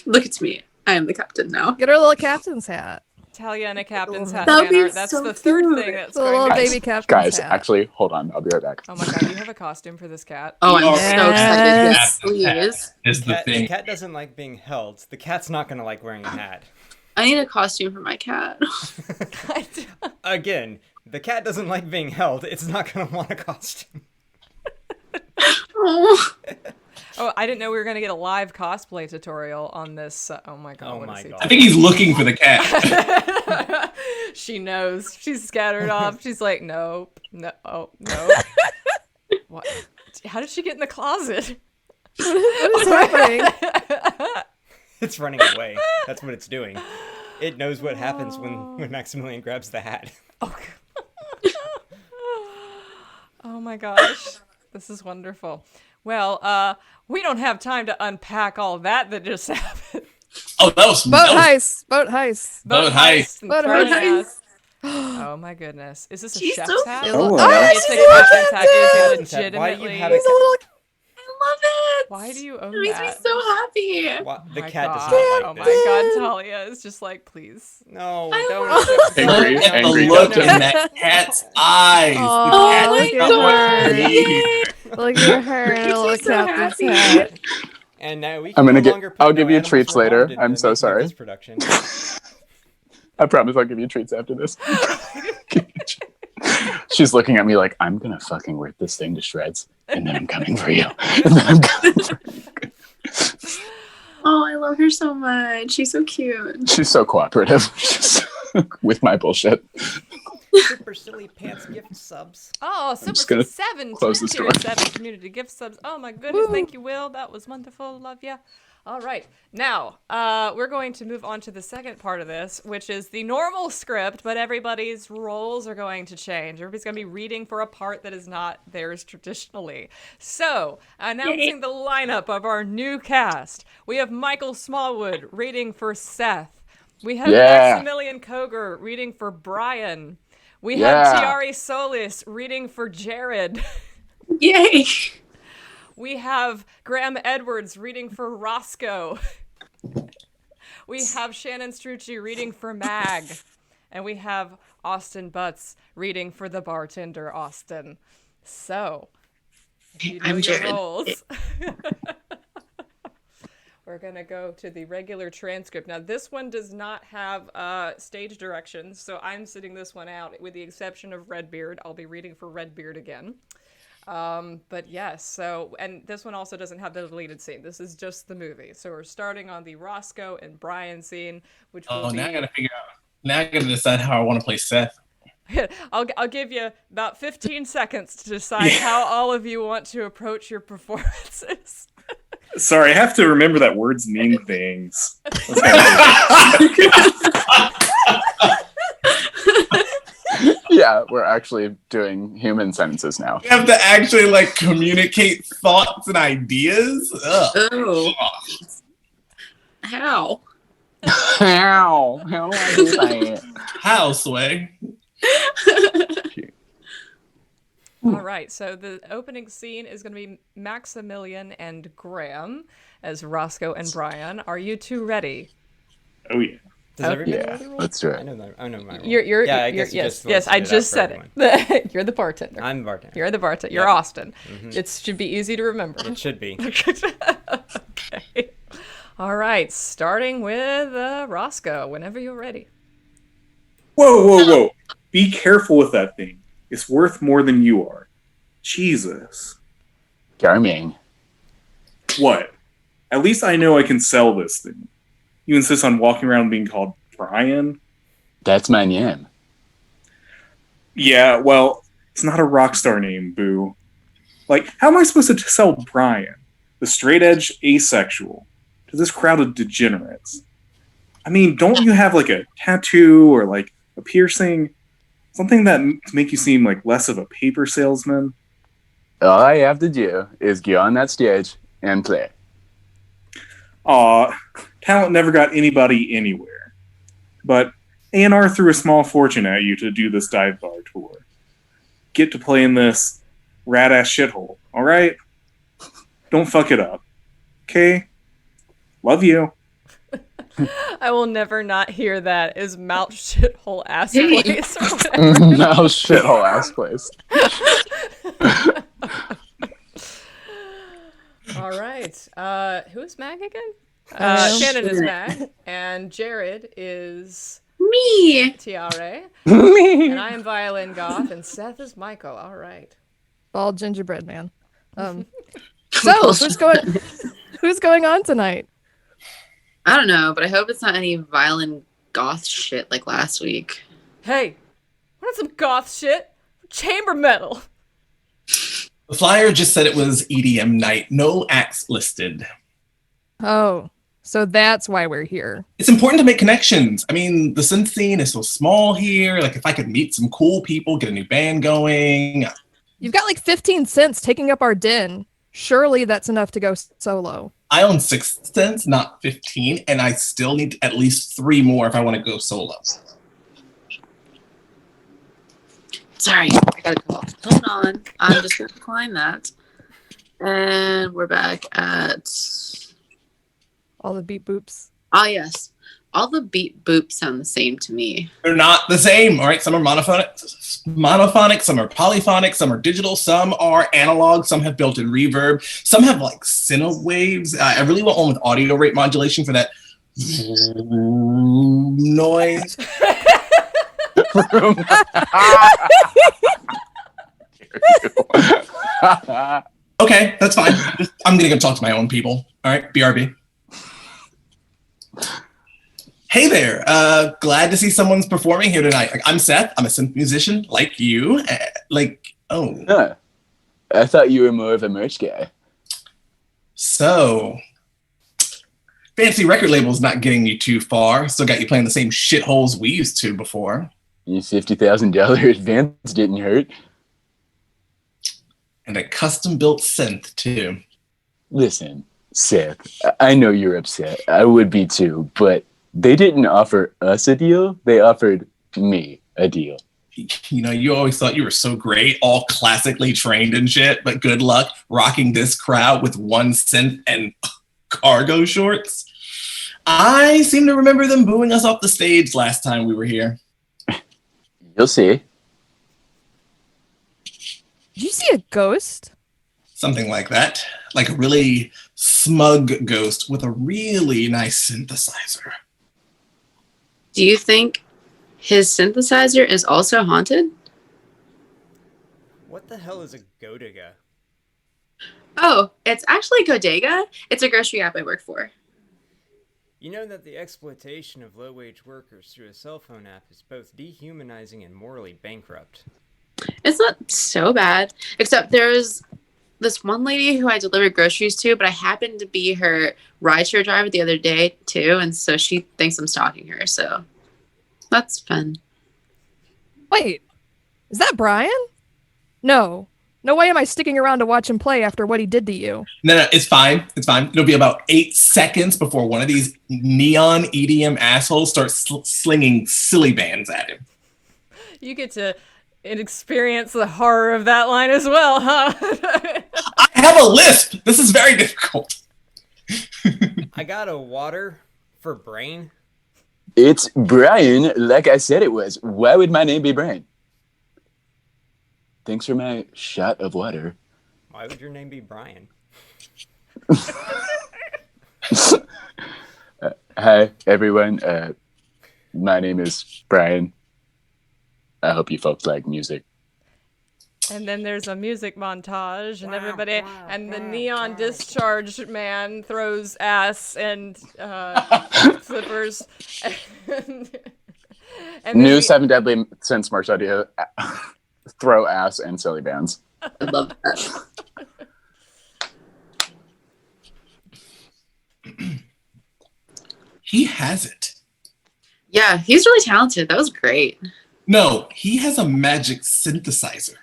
Look at me. I am the captain now. Get her little captain's hat. Talia in a captain's hat. That'd be That's so the third cute. thing that's It's a little going to baby captain's Guys, hat. actually, hold on. I'll be right back. Oh my god, you have a costume for this cat. Oh, I'm so Yes. excited. Yes, please. is the The thing. cat doesn't like being held. The cat's not gonna like wearing a hat. I need a costume for my cat. Again, the cat doesn't like being held. It's not gonna want a costume. Oh. Oh, I didn't know we were going to get a live cosplay tutorial on this. Oh my god. Oh what my is he God. I think he's looking for the cat. She knows. She's scattered off. She's like, nope. No. Oh, no. What? How did she get in the closet? What is happening? It's running away. That's what it's doing. It knows what happens when Maximilian grabs the hat. Oh my gosh. This is wonderful. Well, we don't have time to unpack all that just happened. Oh, that was Boat heist. Boat heist. Boat heist. and Boat throwing heist. ass. Oh my goodness. Is this a She's chef's so hat? cute. Oh, It's a captain's hat. It is Captain's hat. Why do you legitimately. have a He's a little. I love it. Why do you It own makes me that? so happy. The My cat does God. not Oh like my this. god, Talia is just like, please. No, I don't. love it. Angry, Look at the angry look in captain. that cat's eyes. Aw, The cat look does at not want her. to be here. Look at her in a Makes me little so captain's happy. hat. And now we I'm can gonna no get- longer put I'll no give you animals treats were later. harmed in I'm the so making of sorry. This production. I promise I'll give you treats after this. She's looking at me like, I'm gonna fucking rip this thing to shreds, and then I'm coming for you. And then I'm coming for you. Oh, I love her so much. She's so cute. She's so cooperative. She's with my bullshit. Super silly pants gift subs. Oh, just Super gonna 7 close tier this door. 7 community gift subs. Oh my goodness, thank you, Will. That was wonderful. Love ya. All right, now we're going to move on to the second part of this, which is the normal script, but everybody's roles are going to change. Everybody's going to be reading for a part that is not theirs traditionally. So, announcing the lineup of our new cast, we have Michael Smallwood reading for Seth. We have Yeah. Maximilian Koger reading for Brian. We Yeah. have Tiari Solis reading for Jared. Yay. We have Graham Edwards reading for Roscoe. We have Shannon Strucci reading for Mag. And we have Austin Butts reading for the bartender, Austin. So, you know I'm your Jared. roles. We're going to go to the regular transcript. Now, this one does not have stage directions, so I'm sitting this one out. With the exception of Redbeard, I'll be reading for Redbeard again. But yes, so, and this one also doesn't have the deleted scene. This is just the movie. So we're starting on the Roscoe and Brian scene, which will Oh, be... now I gotta figure out. Now I gotta decide how I want to play Seth. I'll give you about 15 seconds to decide how all of you want to approach your performances. Sorry, I have to remember that words mean things. That's Yeah, we're actually doing human sentences now. You have to actually like communicate thoughts and ideas. Ugh. Oh. How? How? How do I do that? How, Sway? All right, so the opening scene is going to be Maximilian and Graham as Roscoe and Brian. Are you two ready? Oh yeah. Does everybody know Yeah, the rule? let's do I it. know my role. You're Yeah, I guess you yes, just yes, I listed it out just for said everyone. it. You're the bartender. I'm the bartender. You're the bartender. You're Yep. Austin. It should be easy to remember. It should be. Okay. All right, starting with Roscoe. Whenever you're ready. Whoa, whoa, whoa. Be careful with that thing. It's worth more than you are. Jesus. Charming. What? At least I know I can sell this thing. You insist on walking around being called Brian? That's my name. Yeah, well, it's not a rock star name, boo. Like, how am I supposed to sell Brian, the straight edge asexual, to this crowd of degenerates? I mean, don't you have like a tattoo or like a piercing? Something that to make you seem like less of a paper salesman? All I have to do is get on that stage and play. Aw, talent never got anybody anywhere. But A&R threw a small fortune at you to do this dive bar tour. Get to play in this rat-ass shithole, alright? Don't fuck it up. Okay? Love you. I will never not hear that is mouth shithole ass place. No shithole ass place. All right. Who's Mag again? am. Shannon is Mag, and Jared is Me. Tiare, and I am Violin Goth, and Seth is Michael. All right. Bald gingerbread man. So who's going on tonight? I don't know, but I hope it's not any violent goth shit like last week. Hey, want some goth shit? Chamber metal. The flyer just said it was EDM night. No acts listed. Oh, so that's why we're here. It's important to make connections. I mean, the synth scene is so small here. Like, if I could meet some cool people, get a new band going. You've got like 15 cents taking up our den. Surely that's enough to go solo. I own 6 synths, not 15, and I still need at least 3 more if I want to go solo. Sorry, I gotta go. Hold on. I'm just gonna decline that. And we're back at... All the beep boops. Oh, yes. All the beat boops sound the same to me. They're not the same, all right? Some are monophonic, some are polyphonic, some are digital, some are analog, some have built-in reverb, some have like waves. I really want one with audio rate modulation for that noise. Okay, that's fine. I'm gonna go talk to my own people. All right, BRB. Hey there, glad to see someone's performing here tonight. Like, I'm Seth, I'm a synth musician like you. Huh. I thought you were more of a merch guy. So, fancy record label's not getting you too far. Still got you playing the same shitholes we used to before. Your $50,000 advance didn't hurt. And a custom-built synth, too. Listen, Seth, I know you're upset. I would be too, but they didn't offer us a deal. They offered me a deal. You know, you always thought you were so great, all classically trained and shit, but good luck rocking this crowd with 1 synth and cargo shorts. I seem to remember them booing us off the stage last time we were here. You'll see. Did you see a ghost? Something like that. Like a really smug ghost with a really nice synthesizer. Do you think his synthesizer is also haunted? What the hell is a Godiga? Oh, it's actually Godega. It's a grocery app I work for. You know that the exploitation of low-wage workers through a cell phone app is both dehumanizing and morally bankrupt. It's not so bad, except there's this one lady who I deliver groceries to, but I happened to be her rideshare driver the other day too, and so she thinks I'm stalking her, so that's fun. Wait, is that Brian? No. No way am I sticking around to watch him play after what he did to you. No, it's fine. It's fine. It'll be about 8 seconds before one of these neon EDM assholes starts slinging silly bands at him. You get to experience the horror of that line as well, huh? I have a lisp. This is very difficult. I got a water for Brain. It's Brian, like I said it was. Why would my name be Brian? Thanks for my shot of water. Why would your name be Brian? Hi, everyone. My name is Brian. I hope you folks like music. And then there's a music montage, and everybody, and the neon discharge man throws ass and flippers. And New Seven Deadly Synths merch idea: throw ass and silly bands. I love that. He has it. Yeah, he's really talented. That was great. No, he has a magic synthesizer.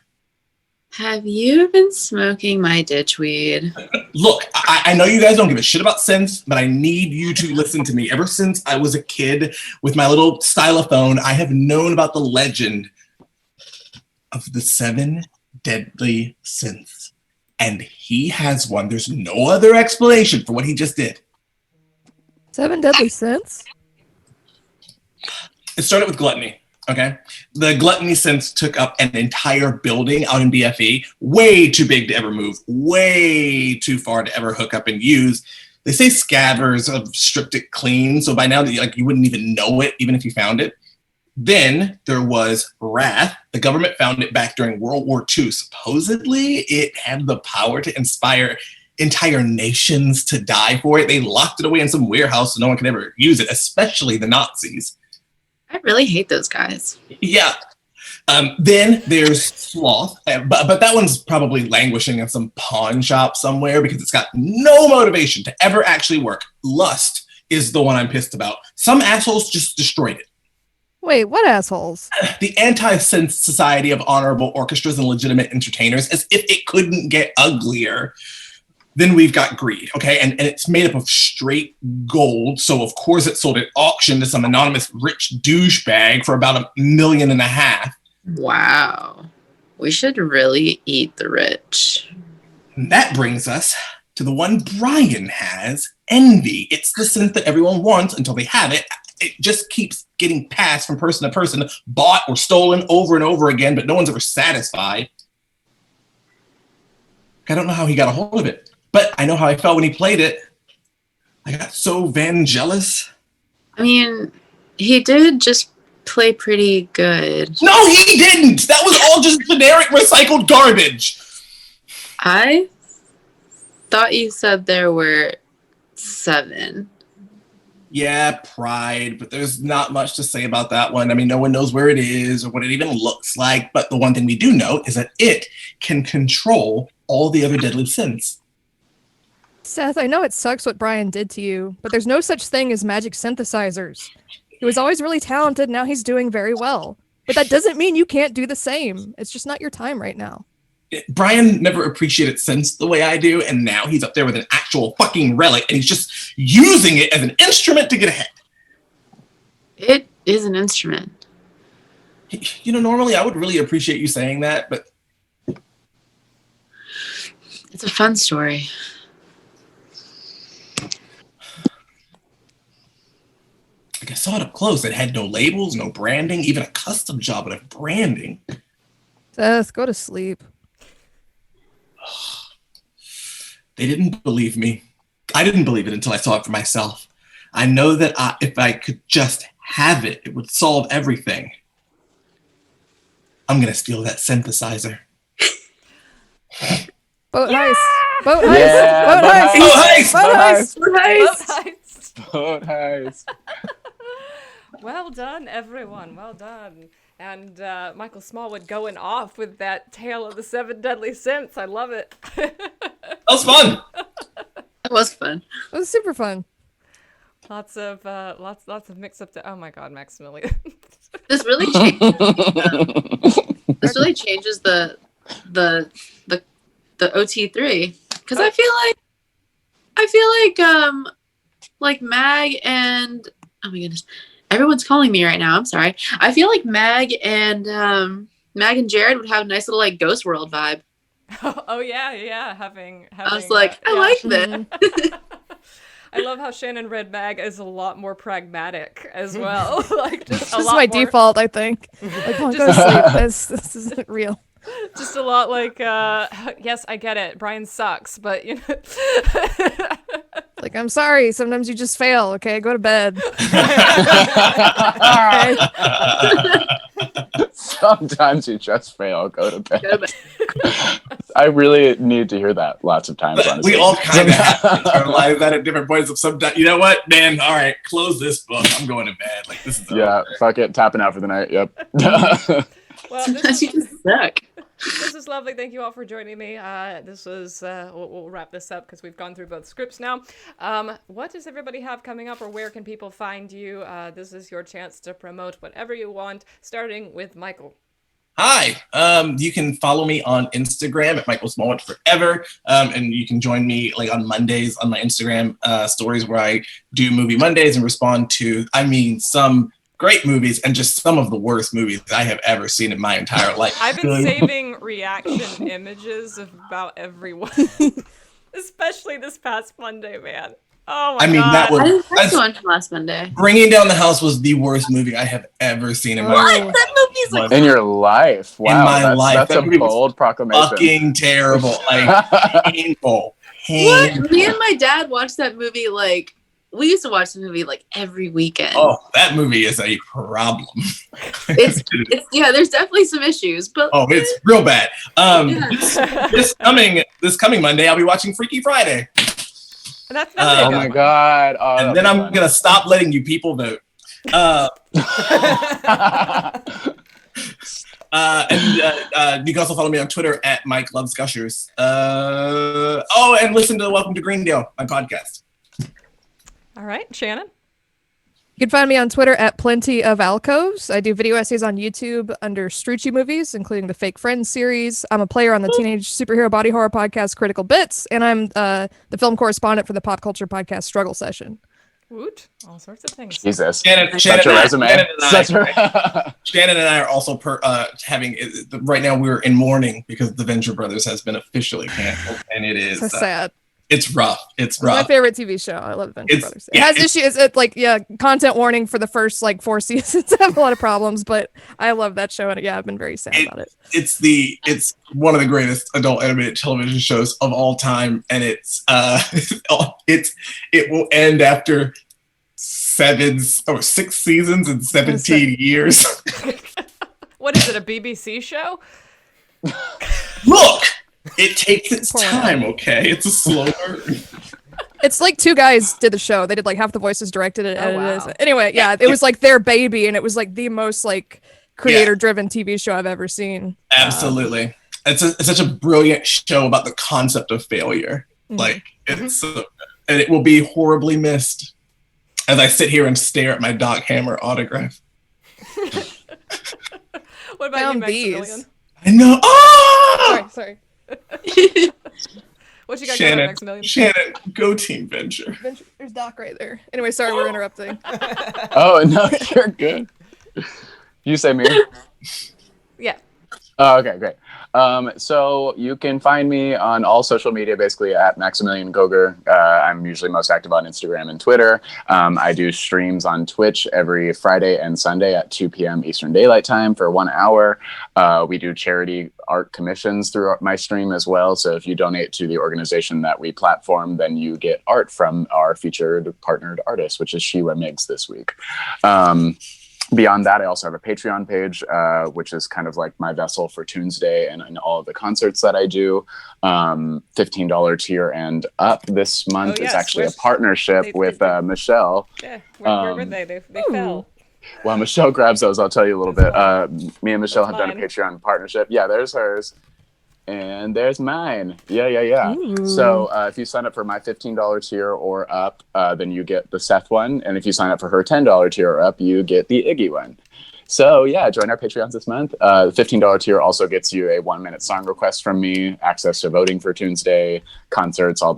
Have you been smoking my ditchweed? Look, I know you guys don't give a shit about synths, but I need you to listen to me. Ever since I was a kid with my little stylophone, I have known about the legend of the 7 deadly synths. And he has one. There's no other explanation for what he just did. 7 deadly synths? It started with gluttony. Okay. The gluttony synths took up an entire building out in BFE, way too big to ever move, way too far to ever hook up and use. They say scabbers have stripped it clean, so by now you wouldn't even know it, even if you found it. Then there was Wrath. The government found it back during World War II. Supposedly, it had the power to inspire entire nations to die for it. They locked it away in some warehouse so no one could ever use it, especially the Nazis. I really hate those guys. Yeah. Then there's Sloth, but that one's probably languishing in some pawn shop somewhere because it's got no motivation to ever actually work. Lust is the one I'm pissed about. Some assholes just destroyed it. Wait, what assholes? The Anti-Synth Society of Honorable Orchestras and Legitimate Entertainers, as if it couldn't get uglier. Then we've got Greed, okay? And it's made up of straight gold. So, of course, it sold at auction to some anonymous rich douchebag for about $1.5 million. Wow. We should really eat the rich. And that brings us to the one Brian has, Envy. It's the synth that everyone wants until they have it. It just keeps getting passed from person to person, bought or stolen over and over again, but no one's ever satisfied. I don't know how he got a hold of it. But I know how I felt when he played it. I got so vangelis. I mean, he did just play pretty good. No, he didn't! That was all just generic recycled garbage. I thought you said there were 7. Yeah, Pride, but there's not much to say about that one. I mean, no one knows where it is or what it even looks like. But the one thing we do know is that it can control all the other deadly synths. Seth, I know it sucks what Brian did to you, but there's no such thing as magic synthesizers. He was always really talented, now he's doing very well. But that doesn't mean you can't do the same. It's just not your time right now. Brian never appreciated synths the way I do, and now he's up there with an actual fucking relic, and he's just using it as an instrument to get ahead. It is an instrument. You know, normally I would really appreciate you saying that, but... It's a fun story. Like I saw it up close. It had no labels, no branding, even a custom job would have branding. Seth, go to sleep. They didn't believe me. I didn't believe it until I saw it for myself. I know that if I could just have it, it would solve everything. I'm going to steal that synthesizer. Boat heist! Boat heist! Yeah, Boat heist! Boat heist! Boat heist! Nice. Boat heist. Well done, everyone. Well done. And Michael Smallwood going off with that tale of the 7 deadly synths. I love it. That was fun. It was fun. It was super fun. Lots of mix up. Oh my God, Maximilian. This really changes. This really changes the OT3 because I feel like Mag and oh my goodness, everyone's calling me right now. I'm sorry. I feel like Mag and Jared would have a nice little like Ghost World vibe. Oh yeah. Having I was like, I like that. I love how Shannon Red Mag is a lot more pragmatic as well. Like just This is my default, I think. Like, oh, go to sleep. This isn't real. Just a lot like, yes, I get it. Brian sucks, but you know. Like, I'm sorry. Sometimes you just fail. Okay, go to bed. Okay. Sometimes you just fail. Go to bed. Go to bed. I really need to hear that lots of times, honestly. We all kind of have to internalize that at different points of some time. You know what, man? All right, close this book. I'm going to bed. Like, this is Yeah, over. fuck it. Tapping out for the night. Yep. Well, Sometimes you just suck. this is lovely. Thank you all for joining me. This was, we'll wrap this up because we've gone through both scripts now. What does everybody have coming up, or where can people find you? This is your chance to promote whatever you want, starting with Michael. Hi. You can follow me on Instagram at Michael Smallwood Forever. And you can join me like on Mondays on my Instagram stories where I do Movie Mondays and respond to, some great movies and just some of the worst movies I have ever seen in my entire life. I've been saving reaction images of about everyone, especially this past Monday, man. Oh my God. That I didn't watch was the one from last Monday. Bringing Down the House was the worst movie I have ever seen in my What? life. That movie's like In your life. Wow. In my life. That's That a movie was bold proclamation. Fucking terrible. Like, painful. what? Me and my dad watched that movie like we used to watch the movie like every weekend. Oh, that movie is a problem. It's yeah, there's definitely some issues, but Oh, it's real bad. yeah. This coming Monday, I'll be watching Freaky Friday. That's Oh a my good one. God. Oh, And then I'm gonna stop letting you people vote. And you can also follow me on Twitter at Mike Loves Gushers. And listen to Welcome to Greendale, my podcast. All right, Shannon. You can find me on Twitter at Plenty of Alcoves. I do video essays on YouTube under Strucci Movies, including the Fake Friends series. I'm a player on the teenage superhero body horror podcast Critical Bits, and I'm the film correspondent for the pop culture podcast Struggle Session. Woot. All sorts of things. Jesus. Shannon Such a resume. Shannon and I are also having right now. We're in mourning because the Venture Brothers has been officially canceled, and it is So sad. It's rough. It's My rough. favorite TV show. I love Venture Brothers. It yeah, has issues. It content warning for the first 4 seasons. I have a lot of problems, but I love that show, and I've been very sad about it. It's one of the greatest adult animated television shows of all time, and it will end after 6 seasons and 17 years. What is it, a BBC show? Look, it takes its time, okay? It's a slow burn. It's like 2 guys did the show. They did half the voices, directed it, edited wow. it. Anyway, it was their baby, and it was the most creator-driven TV show I've ever seen. Absolutely. It's such a brilliant show about the concept of failure. Mm-hmm. It's and it will be horribly missed as I sit here and stare at my Doc Hammer autograph. What about Found you, these. Maximilian? I know. Oh! Sorry. What you got going on, Shannon, Maximilian? Shannon, go Team Venture. There's Doc right there. Anyway, sorry, we're interrupting. Oh, no, you're good. You say me? Yeah. Oh, okay, great. So you can find me on all social media, basically at Maximilian Goger. I'm usually most active on Instagram and Twitter. I do streams on Twitch every Friday and Sunday at 2 p.m. Eastern Daylight Time for 1 hour. We do charity art commissions through my stream as well. So if you donate to the organization that we platform, then you get art from our featured partnered artist, which is Shira Miggs this week. Beyond that, I also have a Patreon page, which is kind of like my vessel for Tuesday and all of the concerts that I do. $15 tier and up this month is actually a partnership with Michelle. Yeah, where were they? They fell. Well, Michelle grabs those. I'll tell you a little bit. Me and Michelle have done a mine. Patreon partnership. Yeah, there's hers. And there's mine. Yeah. Ooh. So if you sign up for my $15 tier or up, then you get the Seth one. And if you sign up for her $10 tier or up, you get the Iggy one. So yeah, join our Patreons this month. The $15 tier also gets you a 1-minute song request from me, access to voting for Tuesday, concerts, all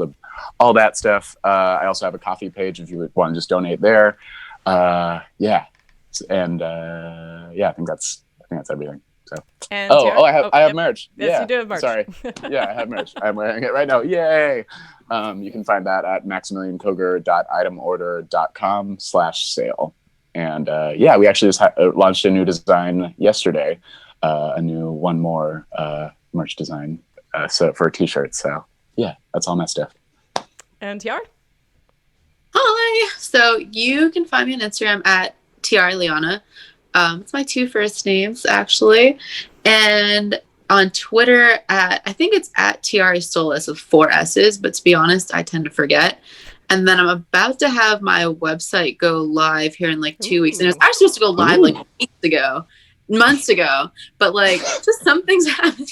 that stuff. I also have a coffee page if you would want to just donate there. Yeah. And I think that's everything. So. And I have merch. Yes, yeah. you do have merch. Sorry. Yeah, I have merch. I'm wearing it right now. Yay! You can find that at maximiliankoger.itemorder.com/sale. And we actually just launched a new design yesterday, one more merch design for t-shirts. So yeah, that's all my stuff. And TR? Hi. So you can find me on Instagram at TRLiana. It's my 2 first names, actually. And on Twitter, I think it's at Tiare Solis with 4 S's, but to be honest, I tend to forget. And then I'm about to have my website go live here in like 2 weeks. And it was actually supposed to go live like months ago. But like, just some things happened.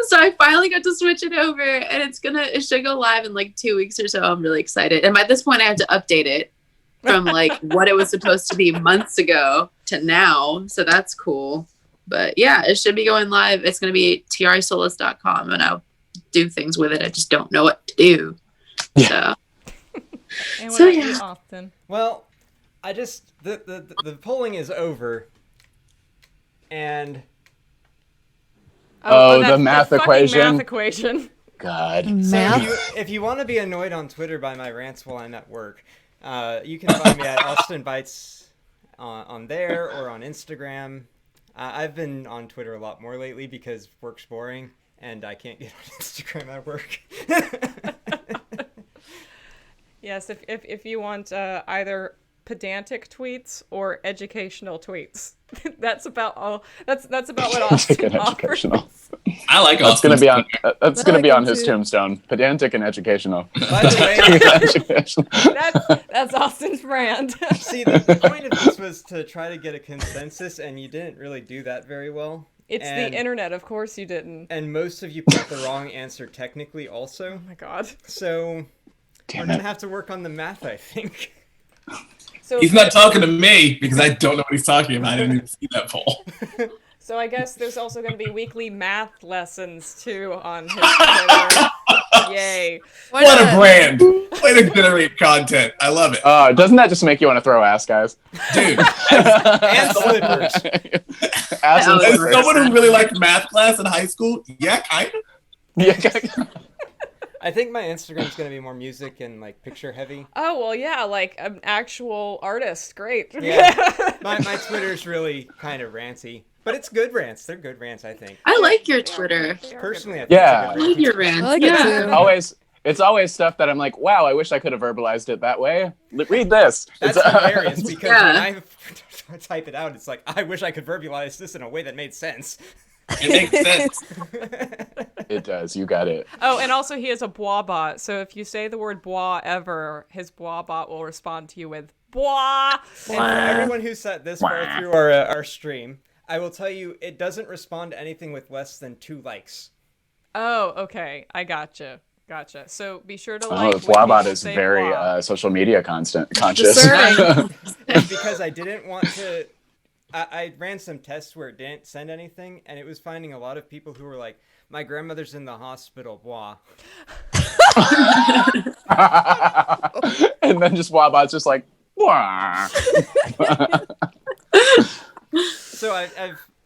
So I finally got to switch it over, and it should go live in like 2 weeks or so. I'm really excited. And by this point, I have to update it from like what it was supposed to be months ago to now. So that's cool. But yeah, it should be going live. It's going to be tiaresolis.com, and I'll do things with it. I just don't know what to do. Yeah. And So, what yeah. often. Well, I just the polling is over, and Oh, that the math fucking equation. Math equation. God. so Math? if you want to be annoyed on Twitter by my rants while I'm at work, you can find me at Austin Bites on there or on Instagram. I've been on Twitter a lot more lately because work's boring and I can't get on Instagram at work. Yes, if you want either pedantic tweets or educational tweets, that's about all. That's about what Austin offers. Educational. I like That's gonna Austin's be on. Twitter. That's I gonna like be him on his too. tombstone. Pedantic and educational. By the way, That's Austin's brand. see, the point of this was to try to get a consensus, and you didn't really do that very well. It's And- the internet, of course you didn't. And most of you put the wrong answer technically also. Oh my god. So we're Damn going it. to have to work on the math, I think. So He's not talking to me because I don't know what he's talking about. I didn't even see that poll. So I guess there's also going to be weekly math lessons too on his Twitter. Yay. Why What a not? brand! Way to generate content. I love it, Doesn't that just make you want to throw ass, guys? dude. And slippers. Ass and Oh, As slippers. someone who really liked math class in high school, yeah, kind of. Yeah. I think my Instagram's going to be more music and like picture heavy. Oh, well, yeah, like an actual artist. Great. Yeah. My Twitter's really kind of ranty. But it's good rants. They're good rants, I think. I like your Twitter. Personally, I think Yeah. it's a I good like rant. your rants. I like it too. It's always stuff that I'm like, wow, I wish I could have verbalized it that way. Read this. That's It's- hilarious because Yeah. when I type it out, it's like, I wish I could verbalize this in a way that made sense. It makes sense. It does. You got it. Oh, and also he has a bois bot. So if you say the word bois ever, his bois bot will respond to you with bois. And for everyone who sat this far through our stream, I will tell you, it doesn't respond to anything with less than 2 likes. Oh, okay. I gotcha. So be sure to Oh, like. the when Bois-bot people is say very bois. social media conscious. Discerning. Because I didn't want to. I ran some tests where it didn't send anything, and it was finding a lot of people who were like, my grandmother's in the hospital, blah. And then just Bois-bot's just like, "Wah." So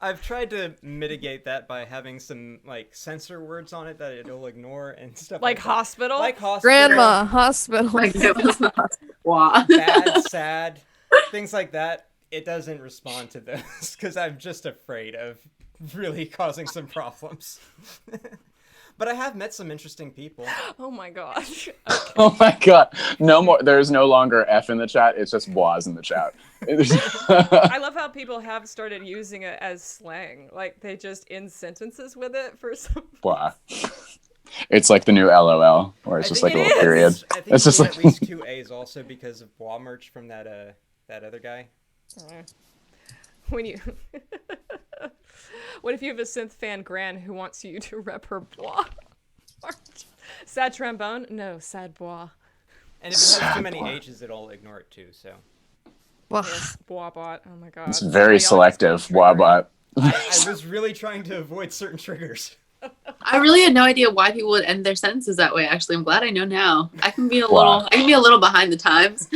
I've tried to mitigate that by having some like censor words on it that it'll ignore and stuff Like that. hospital. Like hospital, Grandma, hospital. Like it was not. Wow. bad, sad, things like that. It doesn't respond to those because I'm just afraid of really causing some problems. But I have met some interesting people. Oh my gosh. Oh my god. No more. There's no longer F in the chat. It's just Bois in the chat. I love how people have started using it as slang. Like they just end sentences with it for some. Bois. It's like the new LOL, where it's I just think like a it little is. period. I think It's just we like need at least 2 A's also because of Bois merch from that other guy. When you. What if you have a synth fan Gran who wants you to rep her bois? Sad trombone? No, sad bois. And if it has Sad too many Bois. H's, it'll ignore it too. So Well, Yes, bois bot. Oh my god. it's Now y'all very just selective. keep triggering. Bois-bot. I was really trying to avoid certain triggers. I really had no idea why people would end their sentences that way. Actually, I'm glad I know now. I can be a Wow. little behind the times.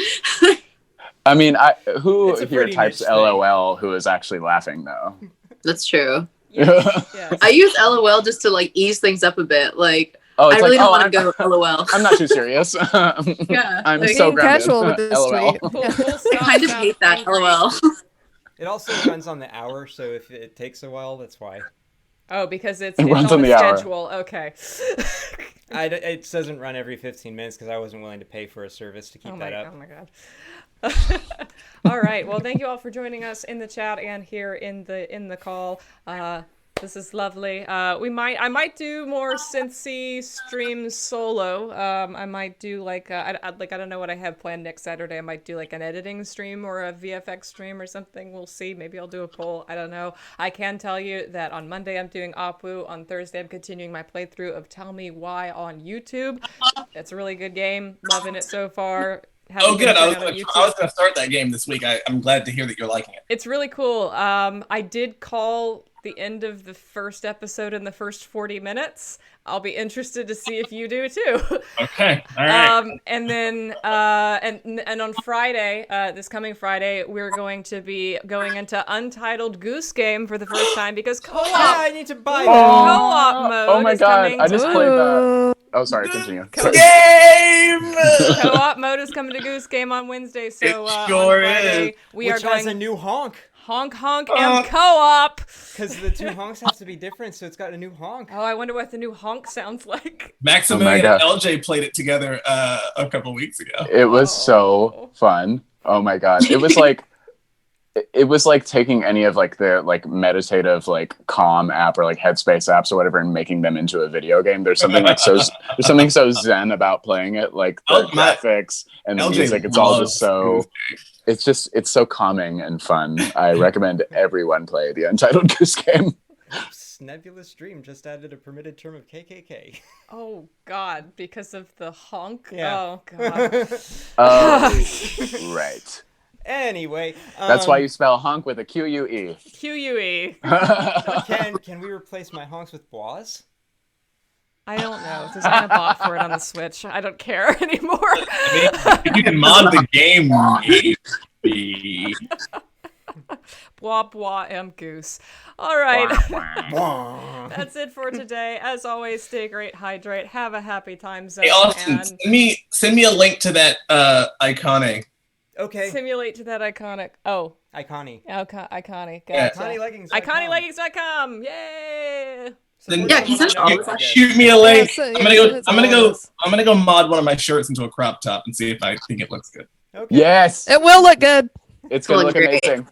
I mean, who It's a here pretty types niche thing. LOL who is actually laughing though? That's true. Yes. I use LOL just to like ease things up a bit. Like Oh, I it's really like, don't oh, want to go LOL. I'm not too serious. Yeah, I'm like- so being grounded. casual with this LOL. tweet. Full I stop kind of sounds hate that. angry. LOL. It also depends on the hour, so if it takes a while, that's why. Oh, because it's runs on on the the hour. schedule. Okay. It doesn't run every 15 minutes because I wasn't willing to pay for a service to keep that up. Oh my god. All right. Well, thank you all for joining us in the chat and here in the call. This is lovely. I might do more Synthsy streams solo. I might do like I don't know what I have planned next Saturday. I might do like an editing stream or a VFX stream or something. We'll see. Maybe I'll do a poll. I don't know. I can tell you that on Monday I'm doing Apu. On Thursday I'm continuing my playthrough of Tell Me Why on YouTube. It's a really good game. Loving it so far. Oh, good. I was going to start that game this week. I'm glad to hear that you're liking it. It's really cool. I did call the end of the first episode in the first 40 minutes. I'll be interested to see if you do too. Okay. All right. And then and on Friday, this coming Friday, we're going to be going into Untitled Goose Game for the first time because co-op. I need to buy that. Co-op mode. Oh my is god! coming I just played that. Oh, sorry. Continue. Game. Co-op mode is coming to Goose Game on Wednesday. So It sure on Friday, is. we Which are has going a new honk. honk and co-op. Because the two honks have to be different, so it's got a new honk. Oh, I wonder what the new honk sounds like. Maximilian Oh my and God. LJ played it together a couple weeks ago. It was so fun. Oh my god! It was like taking any of like the like meditative like Calm app or like Headspace apps or whatever and making them into a video game. There's something so zen about playing it, like the graphics and the LJ music. It's all loves just so. It's so calming and fun. I recommend everyone play the Untitled Goose Game. Nebulous Dream just added a permitted term of KKK. Oh God, because of the honk. Yeah. Oh God. Oh, right. Anyway, That's why you spell honk with a Q-U-E. QUE. Can we replace my honks with bois? I don't know. There's not a bot for it on the Switch. I don't care anymore. I mean, you can mod the game. Maybe. Blah blah goose. All right. That's it for today. As always, stay great, hydrate, have a happy time zone, Hey, Austin, and send me a link to that iconic. Okay. simulate to that iconic. Oh, Iconi. iconic. Yeah. Gotcha. Iconi leggings. IconiLeggings.com. Yay! Then Yeah, he's shoot me a link. Yeah, I'm gonna go mod one of my shirts into a crop top and see if I think it looks good. Okay. Yes, It will look good. it's gonna Well, look great. amazing.